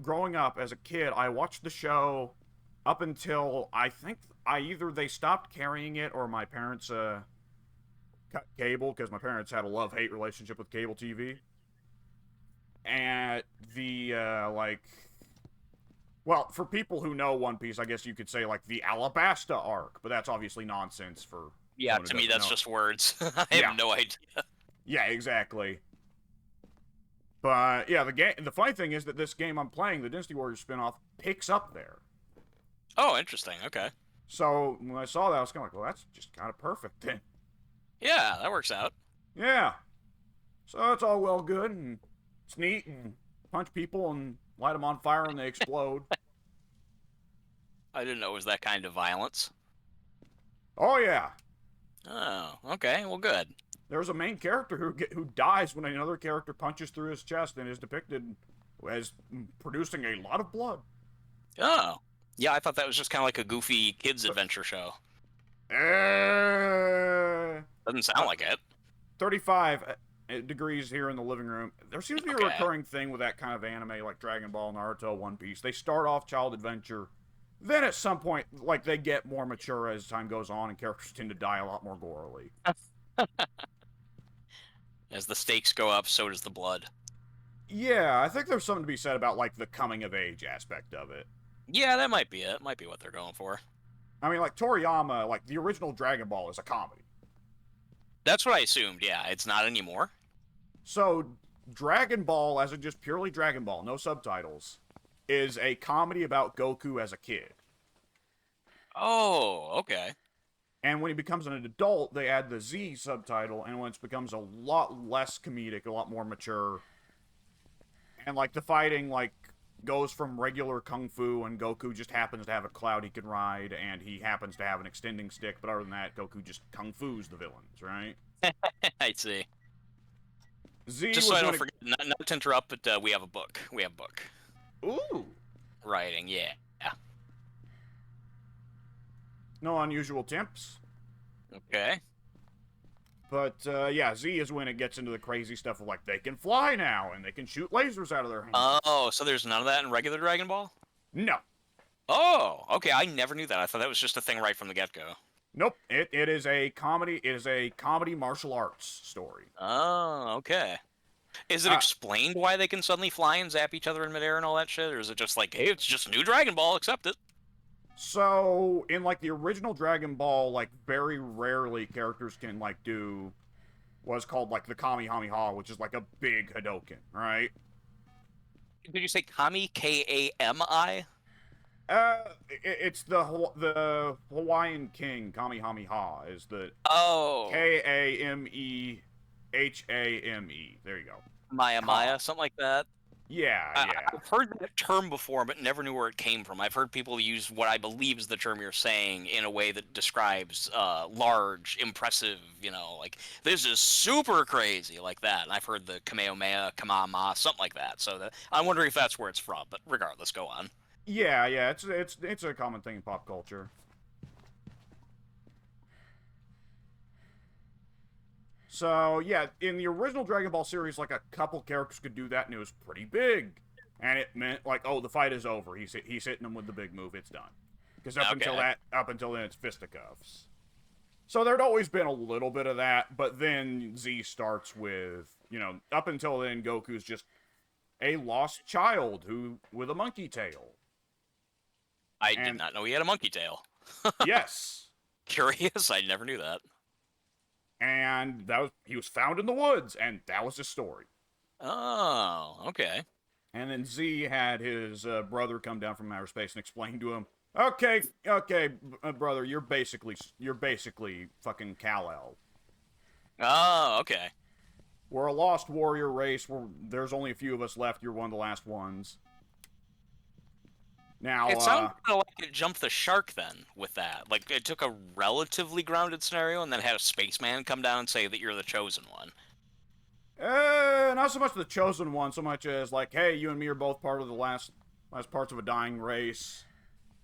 growing up as a kid, I watched the show up until I think I either they stopped carrying it or my parents cut cable because my parents had a love-hate relationship with cable TV. And the well, for people who know One Piece, I guess you could say like the Alabasta arc, but that's obviously nonsense for Yeah, someone who to me doesn't that's know. just words. I Yeah, have no idea. yeah, exactly. But yeah, the game. The funny thing is that this game I'm playing, the Dynasty Warriors spinoff, picks up there. Oh, interesting. Okay. So when I saw that, I was kind of like, well, that's just kind of perfect then. Yeah, that works out. Yeah. So it's all well good and it's neat and punch people and light them on fire and they explode. I didn't know it was that kind of violence. Oh yeah. Oh, okay. Well, good. There's a main character who dies when another character punches through his chest and is depicted as producing a lot of blood. Oh. Yeah, I thought that was just kind of like a goofy kids adventure show. Uh, Doesn't sound like it. 35 degrees here in the living room. There seems to be a Okay. recurring thing with that kind of anime like Dragon Ball, Naruto, One Piece. They start off child adventure. Then at some point, like they get more mature as time goes on and characters tend to die a lot more gorily. As the stakes go up, so does the blood. Yeah, I think there's something to be said about like the coming of age aspect of it. Yeah, that might be it. Might be what they're going for. I mean, like Toriyama, like the original Dragon Ball is a comedy. That's what I assumed. Yeah, it's not anymore. So Dragon Ball, as in just purely Dragon Ball, no subtitles, is a comedy about Goku as a kid. Oh, okay. And when he becomes an adult, they add the Z subtitle, and when it becomes a lot less comedic, a lot more mature, and like the fighting like goes from regular kung fu, and Goku just happens to have a cloud he can ride, and he happens to have an extending stick. But other than that, Goku just kung fu's the villains, right? I see. Z Just so was I don't when forget, not to interrupt, but we have a book. We have a book. Ooh, Writing, yeah. no unusual temps. Okay. But yeah, Z is when it gets into the crazy stuff of like they can fly now and they can shoot lasers out of their hands. Oh, so there's none of that in regular Dragon Ball? No, Oh, okay. I never knew that. I thought that was just a thing right from the get-go. nope. It is a comedy. It is a comedy martial arts story. Oh, okay. Is it Uh, explained why they can suddenly fly and zap each other in midair and all that shit, or is it just like, hey, it's just a new Dragon Ball, accept it? So in like the original Dragon Ball, like very rarely characters can like do what's called like the Kamehameha, which is like a big Hadoken, right? Did you say Kami? Kami? It's the Hawaiian King Kamehameha is the Oh, Kamehame. There you go. Maya, something like that. Yeah, I, yeah. I've heard that term before, but never knew where it came from. I've heard people use what I believe is the term you're saying in a way that describes large, impressive, like, this is super crazy, like that. And I've heard the Kamehameha, Kamama, something like that. So I'm wondering if that's where it's from, but regardless, go on. Yeah, yeah, it's a common thing in pop culture. So yeah, in the original Dragon Ball series, like a couple characters could do that, and it was pretty big, and it meant like, oh, the fight is over. He's hitting them with the big move. It's done. Because up until then, it's fisticuffs. So there'd always been a little bit of that, but then Z starts with, up until then, Goku's just a lost child who with a monkey tail. I did not know he had a monkey tail. Yes. Curious, I never knew that. and he was found in the woods, and that was his story. Oh, okay. And then Z had his brother come down from outer space and explain to him, okay, brother, you're basically fucking Kal-El. Oh, okay. We're a lost warrior race. There's only a few of us left. You're one of the last ones. Now, It sounds kind of like it jumped the shark then with that. Like it took a relatively grounded scenario and then had a spaceman come down and say that you're the chosen one. not so much the chosen one, so much as like, hey, you and me are both part of the last parts of a dying race.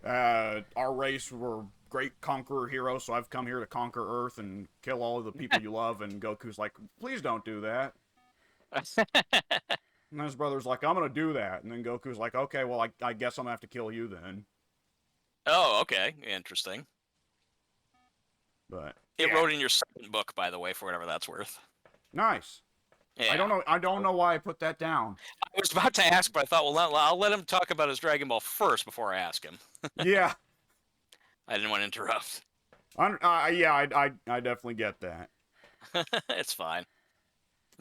Our race were great conqueror heroes, so I've come here to conquer Earth and kill all of the people you love. And Goku's like, please don't do that. And his brother's like, I'm gonna do that. And then Goku's like, okay, well, I guess I'm gonna have to kill you then. Oh, okay. Interesting. But It yeah. wrote in your second book, by the way, for whatever that's worth. Nice. Yeah. I don't know why I put that down. I was about to ask, but I thought, well, I'll let him talk about his Dragon Ball first before I ask him. Yeah. I didn't want to interrupt. I definitely get that. It's fine.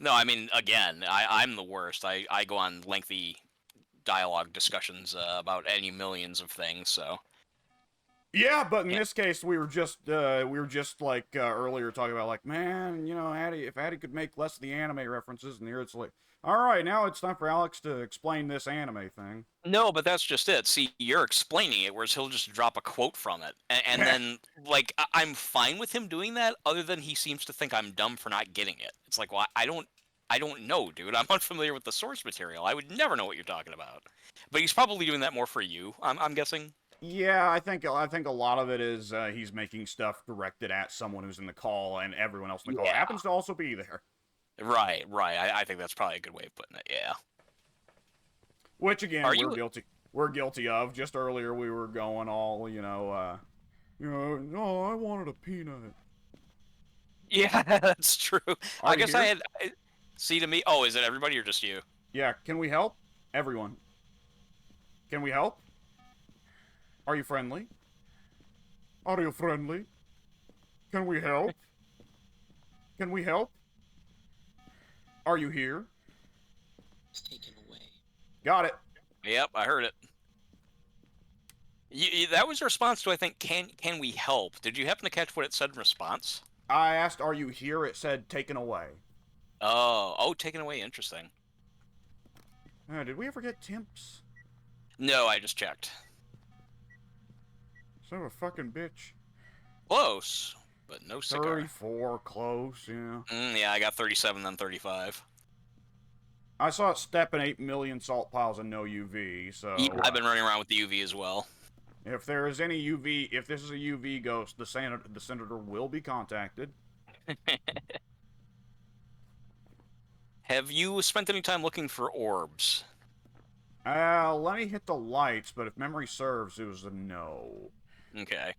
No, I mean, again, I'm the worst. I go on lengthy dialogue discussions about any millions of things, so. Yeah, but in this case, we were just like earlier talking about like, man, you know, if Addy could make less of the anime references, and here it's like, all right, now it's time for Alex to explain this anime thing. No, but that's just it. See, you're explaining it, whereas he'll just drop a quote from it, and then like I'm fine with him doing that. Other than he seems to think I'm dumb for not getting it. It's like, well, I don't know, dude. I'm unfamiliar with the source material. I would never know what you're talking about. But he's probably doing that more for you. I'm guessing. Yeah, I think a lot of it is he's making stuff directed at someone who's in the call, and everyone else in the call happens to also be there. Right. I think that's probably a good way of putting it. Yeah. Which again, we're guilty of. Just earlier, we were going all, no, I wanted a peanut. Yeah, that's true. I guess here? see, to me. Oh, is it everybody or just you? Yeah, can we help? Everyone. Can we help? Are you friendly? Are you friendly? Can we help? Can we help? Are you here? It's taken away. Got it. Yep, I heard it. That was a response to, I think, can we help? Did you happen to catch what it said in response? I asked, are you here? It said, taken away. Oh, taken away. Interesting. Did we ever get Temps? No, I just checked. Son of a fucking bitch. Close, but no cigar. 34, close, yeah. Yeah, I got 37, then 35. I saw it step in 8 million salt piles and no UV, so... Yeah, I've been running around with the UV as well. If there is any UV, if this is a UV ghost, the senator will be contacted. Have you spent any time looking for orbs? Let me hit the lights, but if memory serves, it was a no. Okay.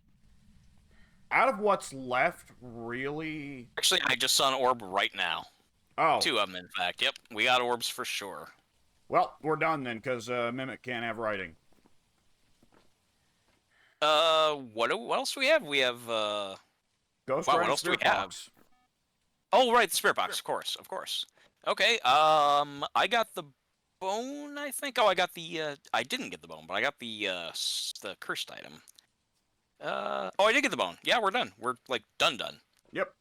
Out of what's left, really... Actually, I just saw an orb right now. Oh. 2 of them, in fact. Yep, we got orbs for sure. Well, we're done then, because Mimic can't have writing. What else do we have? We have, Ghost wow, what else do we have? Oh, right, the spirit box, of course. Okay, I got the bone, I think. Oh, I got the, I didn't get the bone, but I got the cursed item. Oh, I did get the bone. Yeah, we're done. We're, like, done. Yep.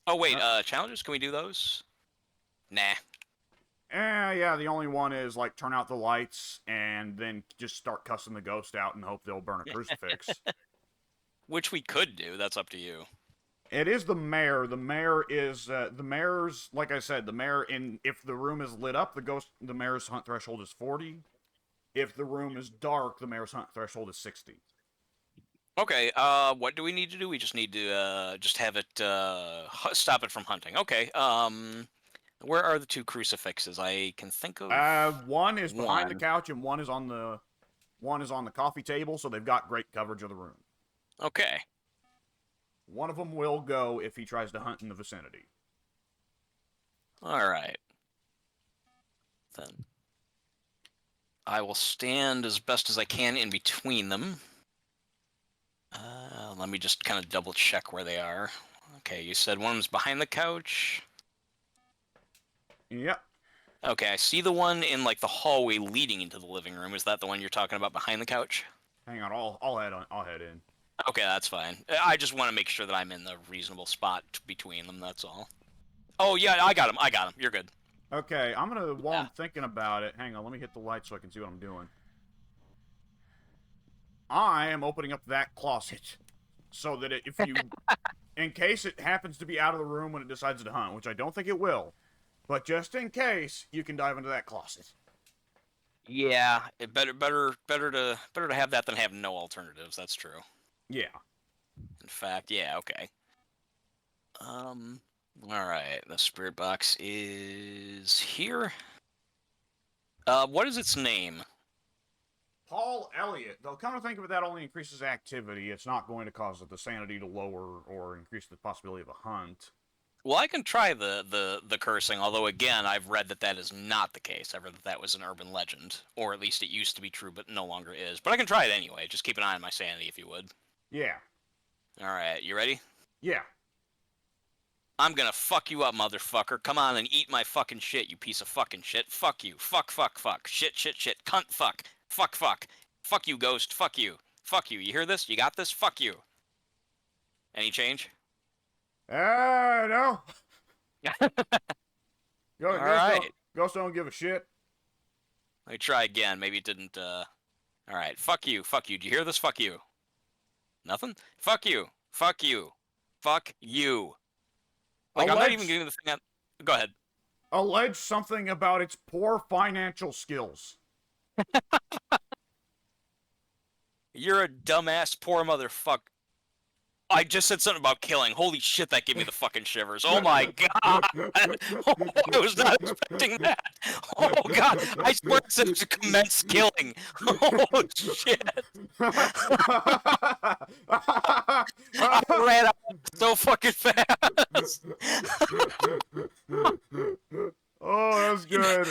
Oh, wait, challenges? Can we do those? Nah. Yeah, the only one is, like, turn out the lights and then just start cussing the ghost out and hope they'll burn a crucifix. Which we could do. That's up to you. It is the mayor. The mayor is, the mayor's, like I said, the mayor, if the room is lit up, the mayor's hunt threshold is 40. If the room is dark, the mayor's hunt threshold is 60. Okay, what do we need to do? We just need to, just have it, stop it from hunting. Okay, where are the 2 crucifixes? I can think of... one is behind the couch and one is on the coffee table, so they've got great coverage of the room. Okay. One of them will go if he tries to hunt in the vicinity. Alright. Then I will stand as best as I can in between them. Let me just kind of double check where they are. Okay, you said one was behind the couch. Yep. Okay, I see the one in like the hallway leading into the living room. Is that the one you're talking about behind the couch? Hang on, I'll head in. Okay, that's fine. I just want to make sure that I'm in the reasonable spot between them, that's all. Oh, yeah, I got him. You're good. Okay, while I'm thinking about it, hang on, let me hit the light so I can see what I'm doing. I am opening up that closet so that if you, in case it happens to be out of the room when it decides to hunt, which I don't think it will, but just in case, you can dive into that closet. Yeah, better to have that than have no alternatives. That's true. Yeah. In fact, yeah, okay. All right. The spirit box is here. What is its name? Paul Elliott. Though, come to think of it, that only increases activity. It's not going to cause the sanity to lower or increase the possibility of a hunt. Well, I can try the cursing, although again, I've read that is not the case. I've read that was an urban legend, or at least it used to be true, but no longer is. But I can try it anyway. Just keep an eye on my sanity, if you would. Yeah. All right, you ready? Yeah. I'm gonna fuck you up, motherfucker. Come on and eat my fucking shit, you piece of fucking shit. Fuck you. Fuck, fuck, fuck. Shit, shit, shit. Cunt, fuck. Fuck, fuck. Fuck you, ghost. Fuck you. Fuck you. You hear this? You got this? Fuck you. Any change? No. All right. Ghost don't give a shit. Let me try again. Maybe it didn't, All right. Fuck you. Fuck you. Do you hear this? Fuck you. Nothing? Fuck you. Fuck you. Fuck you. Like, I'm not even getting the thing out. Go ahead. Allege something about its poor financial skills. You're a dumbass, poor motherfucker. I just said something about killing. Holy shit, that gave me the fucking shivers. Oh my god. Oh, I was not expecting that. Oh god. I swear it said to commence killing. Oh shit. I ran out so fucking fast. Oh, that was good.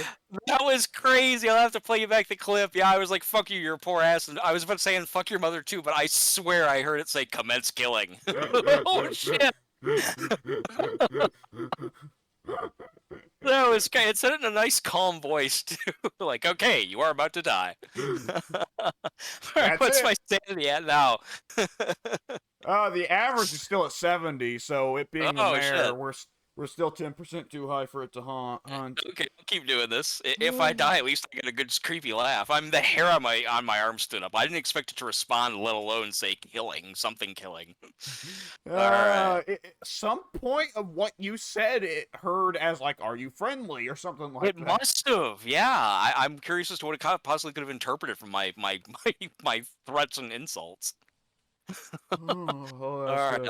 That was crazy. I'll have to play you back the clip. Yeah, I was like, fuck you, you're a poor ass. And I was about to say, and fuck your mother too, but I swear I heard it say commence killing. Oh shit. That was great. It said it in a nice calm voice too. Like, okay, you are about to die. Alright, what's my sanity at now? The average is still at 70, so it being a mare, shit. we're still 10% too high for it to hunt. Okay, I'll keep doing this. If I die, at least I get a good creepy laugh. The hair on my arm stood up. I didn't expect it to respond, let alone say killing, something killing. Alright. Some point of what you said, it heard as like, "Are you friendly?" or something like It that. must have, yeah. I'm curious as to what it possibly could have interpreted from my threats and insults. Oh, All right.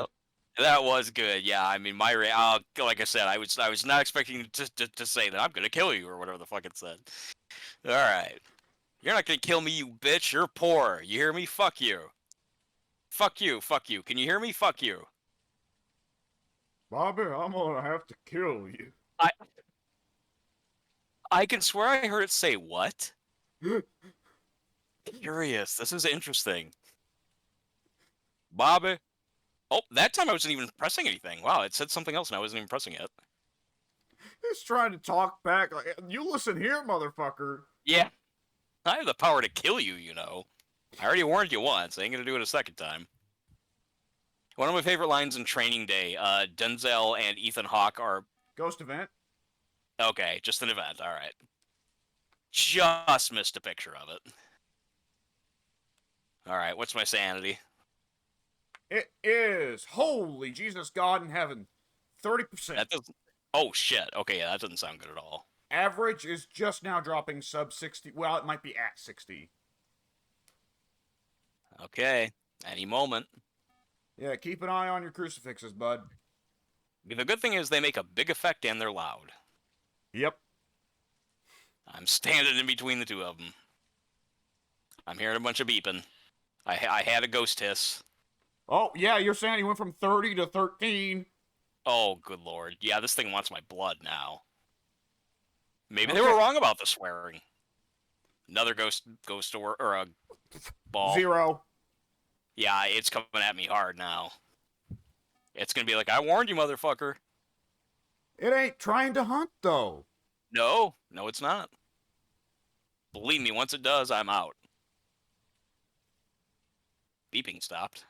That was good. Yeah, I mean, like I said, I was not expecting to say that I'm gonna kill you or whatever the fuck it said. All right, you're not gonna kill me, you bitch. You're poor. You hear me? Fuck you. Fuck you. Fuck you. Can you hear me? Fuck you. Bobby, I'm gonna have to kill you. I can swear I heard it say what? Curious. This is interesting. Bobby. Oh, that time I wasn't even pressing anything. Wow, it said something else and I wasn't even pressing it. He's trying to talk back. Like, you listen here, motherfucker. Yeah. I have the power to kill you, you know. I already warned you once. I ain't gonna do it a second time. One of my favorite lines in Training Day, Denzel and Ethan Hawke are... Ghost event? Okay, just an event, alright. Just missed a picture of it. Alright, what's my sanity? It is, holy Jesus God in heaven, 30%. That doesn't... Oh, shit. Okay, yeah, that doesn't sound good at all. Average is just now dropping sub 60. Well, it might be at 60. Okay, any moment. Yeah, keep an eye on your crucifixes, bud. The good thing is they make a big effect and they're loud. Yep. I'm standing in between the two of them. I'm hearing a bunch of beeping. I had a ghost hiss. Oh, yeah, you're saying he went from 30 to 13. Oh, good lord. Yeah, this thing wants my blood now. Maybe they were wrong about the swearing. Another ghost or a ball. 0. Yeah, it's coming at me hard now. It's gonna be like, I warned you, motherfucker. It ain't trying to hunt, though. No, no, it's not. Believe me, once it does, I'm out. Beeping stopped.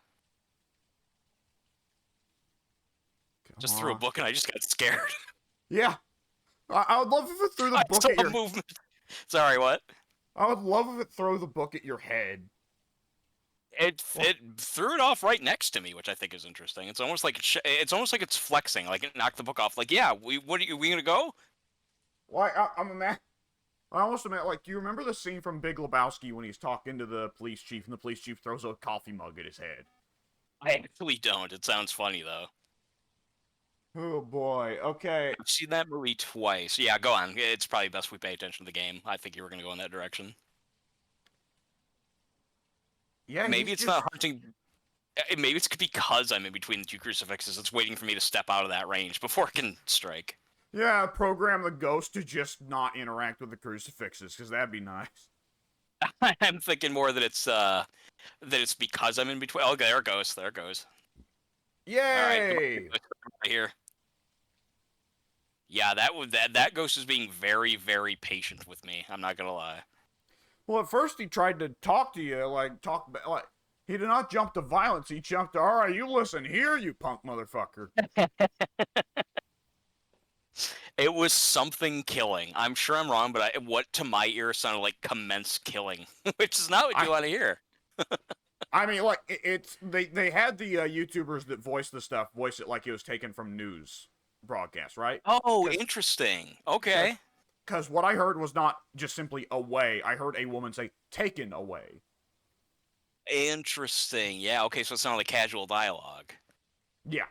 Just threw a book and I just got scared. Yeah. I would love if it threw the I book saw at your... movement. Sorry, what? I would love if it threw the book at your head. It threw it off right next to me, which I think is interesting. It's almost like it's flexing, like it knocked the book off. Like, yeah, we gonna go? Why, I'm a man. I almost imagine, like, do you remember the scene from Big Lebowski when he's talking to the police chief and the police chief throws a coffee mug at his head? I actually don't. It sounds funny though. Oh boy. Okay. I've seen that movie twice. Yeah, go on. It's probably best we pay attention to the game. I think you were gonna go in that direction. Yeah. Maybe it's not hunting. Maybe it's because I'm in between the two crucifixes. It's waiting for me to step out of that range before it can strike. Yeah. Program the ghost to just not interact with the crucifixes, because that'd be nice. I'm thinking more that it's because I'm in between. Oh, there it goes. There it goes. Yay! All right, right here. Yeah, that ghost is being very, very patient with me. I'm not gonna lie. Well, at first he tried to talk to you, like he did not jump to violence. He jumped to, all right, you listen here, you punk motherfucker. It was something killing. I'm sure I'm wrong, but what to my ear sounded like commence killing, which is not what you want to hear. I mean, like they had the YouTubers that voice the stuff voice it like it was taken from news broadcasts, right? Oh, interesting. Okay. Because what I heard was not just simply away. I heard a woman say taken away. Interesting. Yeah. Okay. So it's not like casual dialogue. Yeah.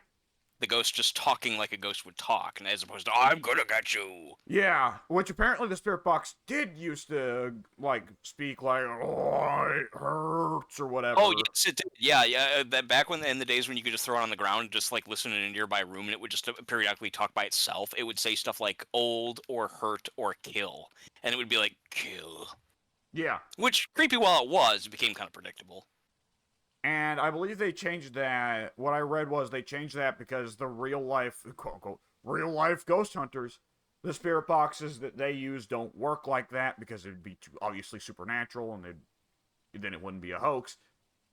The ghost just talking like a ghost would talk, and as opposed to I'm gonna get you. Yeah, which apparently the spirit box did used to like speak like, oh, it hurts or whatever. Oh yes, it did. Yeah, yeah. That back when in the days when you could just throw it on the ground, and just like listen in a nearby room, and it would just periodically talk by itself. It would say stuff like old or hurt or kill, and it would be like kill. Yeah. Which creepy while it was, it became kind of predictable. And I believe they changed that. What I read was they changed that because the real life, quote unquote, real life ghost hunters, the spirit boxes that they use don't work like that because it'd be too obviously supernatural and then it wouldn't be a hoax.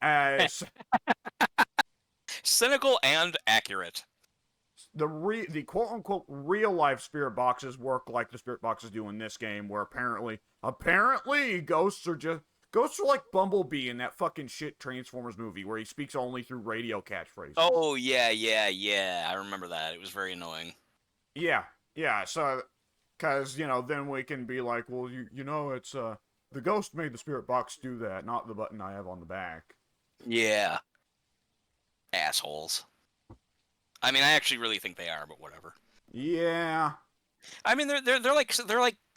As cynical and accurate. The quote unquote real life spirit boxes work like the spirit boxes do in this game, where apparently ghosts are like Bumblebee in that fucking shit Transformers movie where he speaks only through radio catchphrases. Oh, yeah. I remember that. It was very annoying. Yeah. So, because, then we can be like, well, it's, the ghost made the spirit box do that, not the button I have on the back. Yeah. Assholes. I mean, I actually really think they are, but whatever. Yeah. I mean, they're like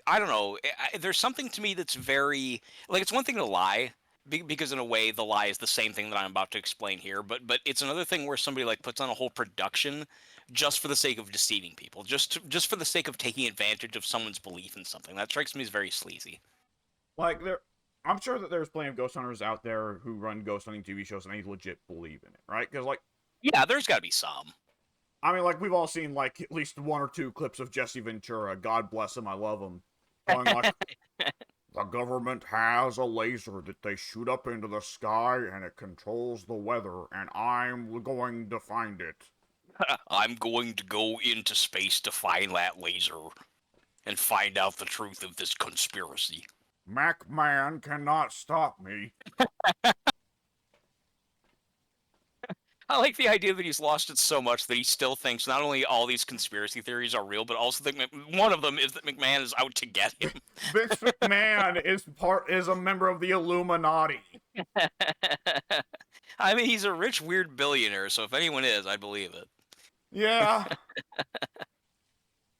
I don't know. There's something to me that's very like it's one thing to lie because in a way the lie is the same thing that I'm about to explain here, but it's another thing where somebody like puts on a whole production just for the sake of deceiving people, just for the sake of taking advantage of someone's belief in something. That strikes me as very sleazy. Like I'm sure that there's plenty of ghost hunters out there who run ghost hunting TV shows and they legit believe in it, right? Because yeah, there's got to be some. I mean, like we've all seen like at least one or two clips of Jesse Ventura. God bless him, I love him. Going like, the government has a laser that they shoot up into the sky and it controls the weather, and I'm going to find it. I'm going to go into space to find that laser and find out the truth of this conspiracy. MacMan cannot stop me. I like the idea that he's lost it so much that he still thinks not only all these conspiracy theories are real, but also that one of them is that McMahon is out to get him. Vince McMahon is a member of the Illuminati. I mean, he's a rich, weird billionaire, so if anyone is, I believe it. Yeah.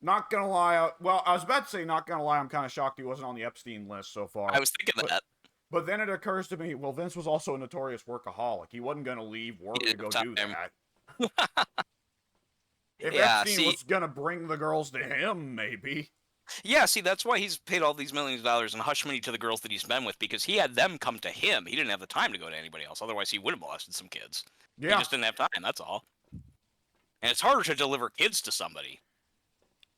Not gonna lie. I was about to say not gonna lie, I'm kind of shocked he wasn't on the Epstein list so far. I was thinking that. But then it occurs to me, well, Vince was also a notorious workaholic. He wasn't going to leave work to go do that. If Epstein was going to bring the girls to him, maybe. Yeah, see, that's why he's paid all these millions of dollars in hush money to the girls that he's been with, because he had them come to him. He didn't have the time to go to anybody else. Otherwise, he would have molested some kids. Yeah. He just didn't have time, that's all. And it's harder to deliver kids to somebody.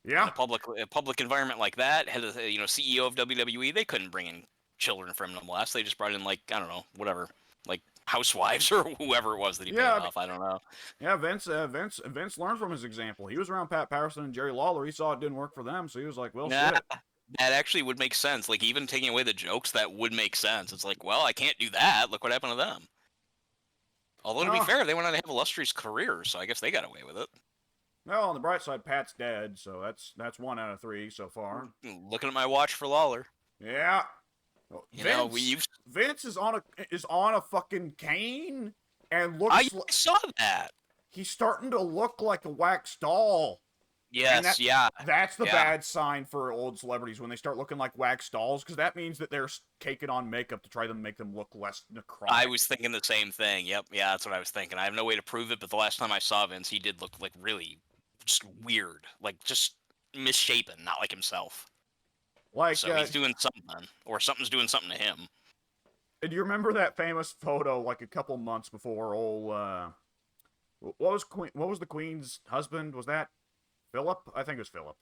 In Yeah. a public environment like that, had a CEO of WWE, they couldn't bring in children from MLS. They just brought in like, I don't know, whatever, like housewives or whoever it was that he paid Yeah, off. I don't know. yeah. Vince learned from his example. He was around Pat Patterson and Jerry Lawler. He saw it didn't work for them, so he was like, "Well, Nah, shit." that actually would make sense. Like even taking away the jokes, that would make sense. It's like, well, I can't do that. Look what happened to them. Although to be Oh. fair, they went on to have illustrious careers, so I guess they got away with it. Well, on the bright side, Pat's dead, so that's 1 out of 3 so far. Looking at my watch for Lawler. Yeah. You know, Vince is on a fucking cane and looks I like saw that. he's starting to look like a wax doll. Yes, yeah. That's the Yeah. bad sign for old celebrities when they start looking like wax dolls, because that means that they're caking on makeup to try to make them look less necrotic. I was thinking the same thing. Yep, yeah, that's what I was thinking. I have no way to prove it, but the last time I saw Vince, he did look like really just weird, like just misshapen, not like himself. Like, So he's doing something, or something's doing something to him. do you remember that famous photo like a couple months before old what was the Queen's husband? Was that Philip? I think it was Philip.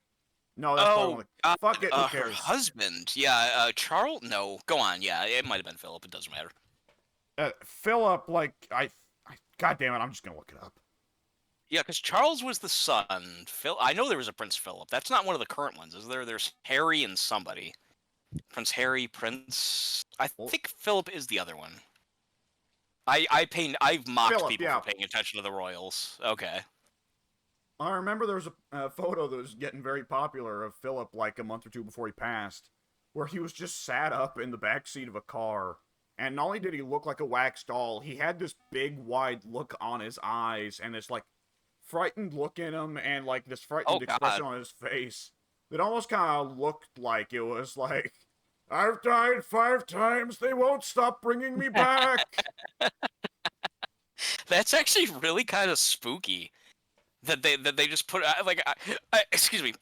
No, that's probably fuck it. Who Her cares? husband, yeah, Charles. No, go on. Yeah, it might have been Philip. It doesn't matter. Philip, like God damn it, I'm just gonna look it up. Yeah, because Charles was the son. I know there was a Prince Philip. That's not one of the current ones, is there? There's Harry and somebody. Prince Harry, Prince. I think Philip is the other one. I've mocked Philip, people yeah. for paying attention to the royals. Okay. I remember there was a photo that was getting very popular of Philip like a month or two before he passed, where he was just sat up in the back seat of a car, and not only did he look like a wax doll, he had this big wide look on his eyes and this like frightened look in him and like this frightened expression on his face that almost kind of looked like it was like, I've died 5 times, they won't stop bringing me back. That's actually really kind of spooky. That they just put like excuse me.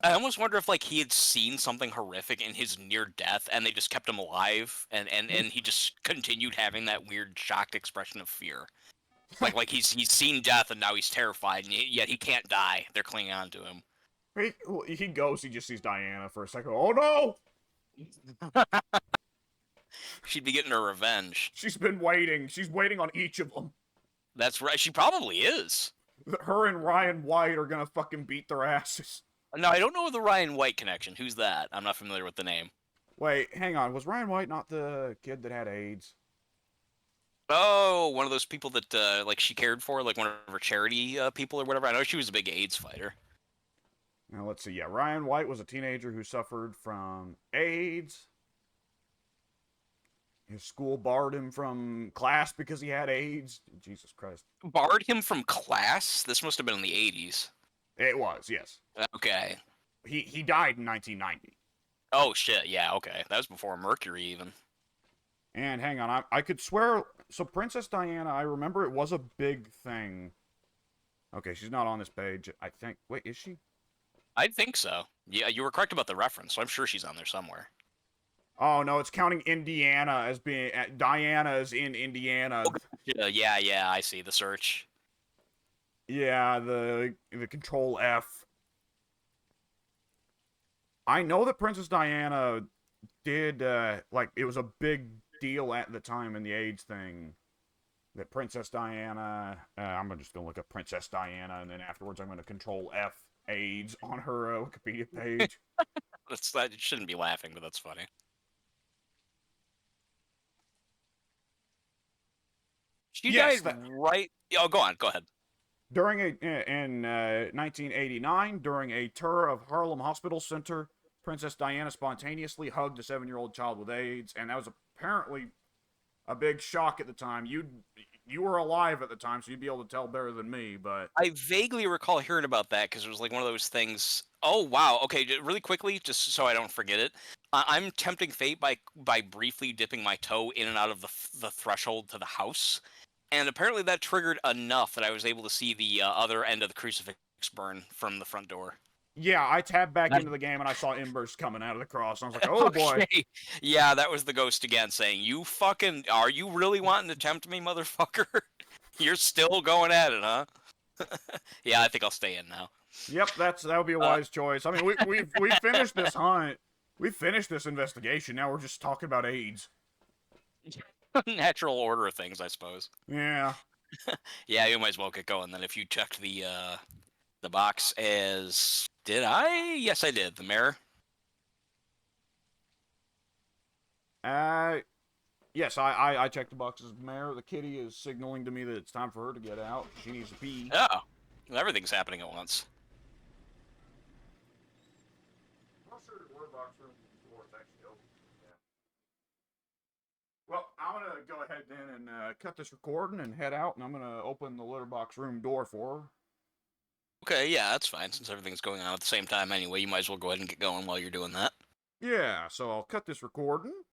I almost wonder if like he had seen something horrific in his near death and they just kept him alive and he just continued having that weird shocked expression of fear. Like he's seen death and now he's terrified and yet he can't die. They're clinging on to him. He goes, he just sees Diana for a second. Oh no! She'd be getting her revenge. She's been waiting. She's waiting on each of them. That's right. She probably is. Her and Ryan White are gonna fucking beat their asses. No, I don't know the Ryan White connection. Who's that? I'm not familiar with the name. Wait, hang on. Was Ryan White not the kid that had AIDS? Oh, one of those people that like she cared for, like one of her charity people or whatever. I know she was a big AIDS fighter. Now let's see. Yeah, Ryan White was a teenager who suffered from AIDS. His school barred him from class because he had AIDS. Jesus Christ. Barred him from class? This must have been in the 80s. It was, yes. Okay. He died in 1990. Oh, shit. Yeah, okay. That was before Mercury, even. And hang on. I could swear... So Princess Diana, I remember it was a big thing. Okay, she's not on this page, I think. Wait, is she? I think so. Yeah, you were correct about the reference, so I'm sure she's on there somewhere. Oh, no, it's counting Indiana as being... Diana is in Indiana. Yeah, I see the search. Yeah, the Control F. I know that Princess Diana did, like, it was a big deal at the time in the AIDS thing. That Princess Diana... I'm just going to look up Princess Diana, and then afterwards I'm going to Control F AIDS on her Wikipedia page. That shouldn't be laughing, but that's funny. She died right... Oh, go ahead. In 1989, during a tour of Harlem Hospital Center, Princess Diana spontaneously hugged a 7-year-old child with AIDS, and that was apparently a big shock at the time. You were alive at the time, so you'd be able to tell better than me, but... I vaguely recall hearing about that, because it was like one of those things... Oh, wow. Okay, really quickly, just so I don't forget it. I'm tempting fate by briefly dipping my toe in and out of the threshold to the house. And apparently that triggered enough that I was able to see the other end of the crucifix burn from the front door. Yeah, I tabbed back into the game and I saw embers coming out of the cross. And I was like, oh boy. Okay. Yeah, that was the ghost again saying, are you really wanting to tempt me, motherfucker? You're still going at it, huh? Yeah, I think I'll stay in now. Yep, that would be a wise choice. I mean, we finished this hunt. We finished this investigation. Now we're just talking about AIDS. Natural order of things, I suppose. Yeah. Yeah, you might as well get going then. If you checked the box as did I? Yes, I did. The mirror. Yes, I checked the boxes. Mayor, the kitty is signaling to me that it's time for her to get out. She needs to pee. Oh, everything's happening at once. I'm not sure the word box room door is actually open. Yeah. Well, I'm gonna go ahead then and cut this recording and head out, and I'm gonna open the litter box room door for her. Okay, yeah, that's fine. Since everything's going on at the same time anyway, you might as well go ahead and get going while you're doing that. Yeah, so I'll cut this recording.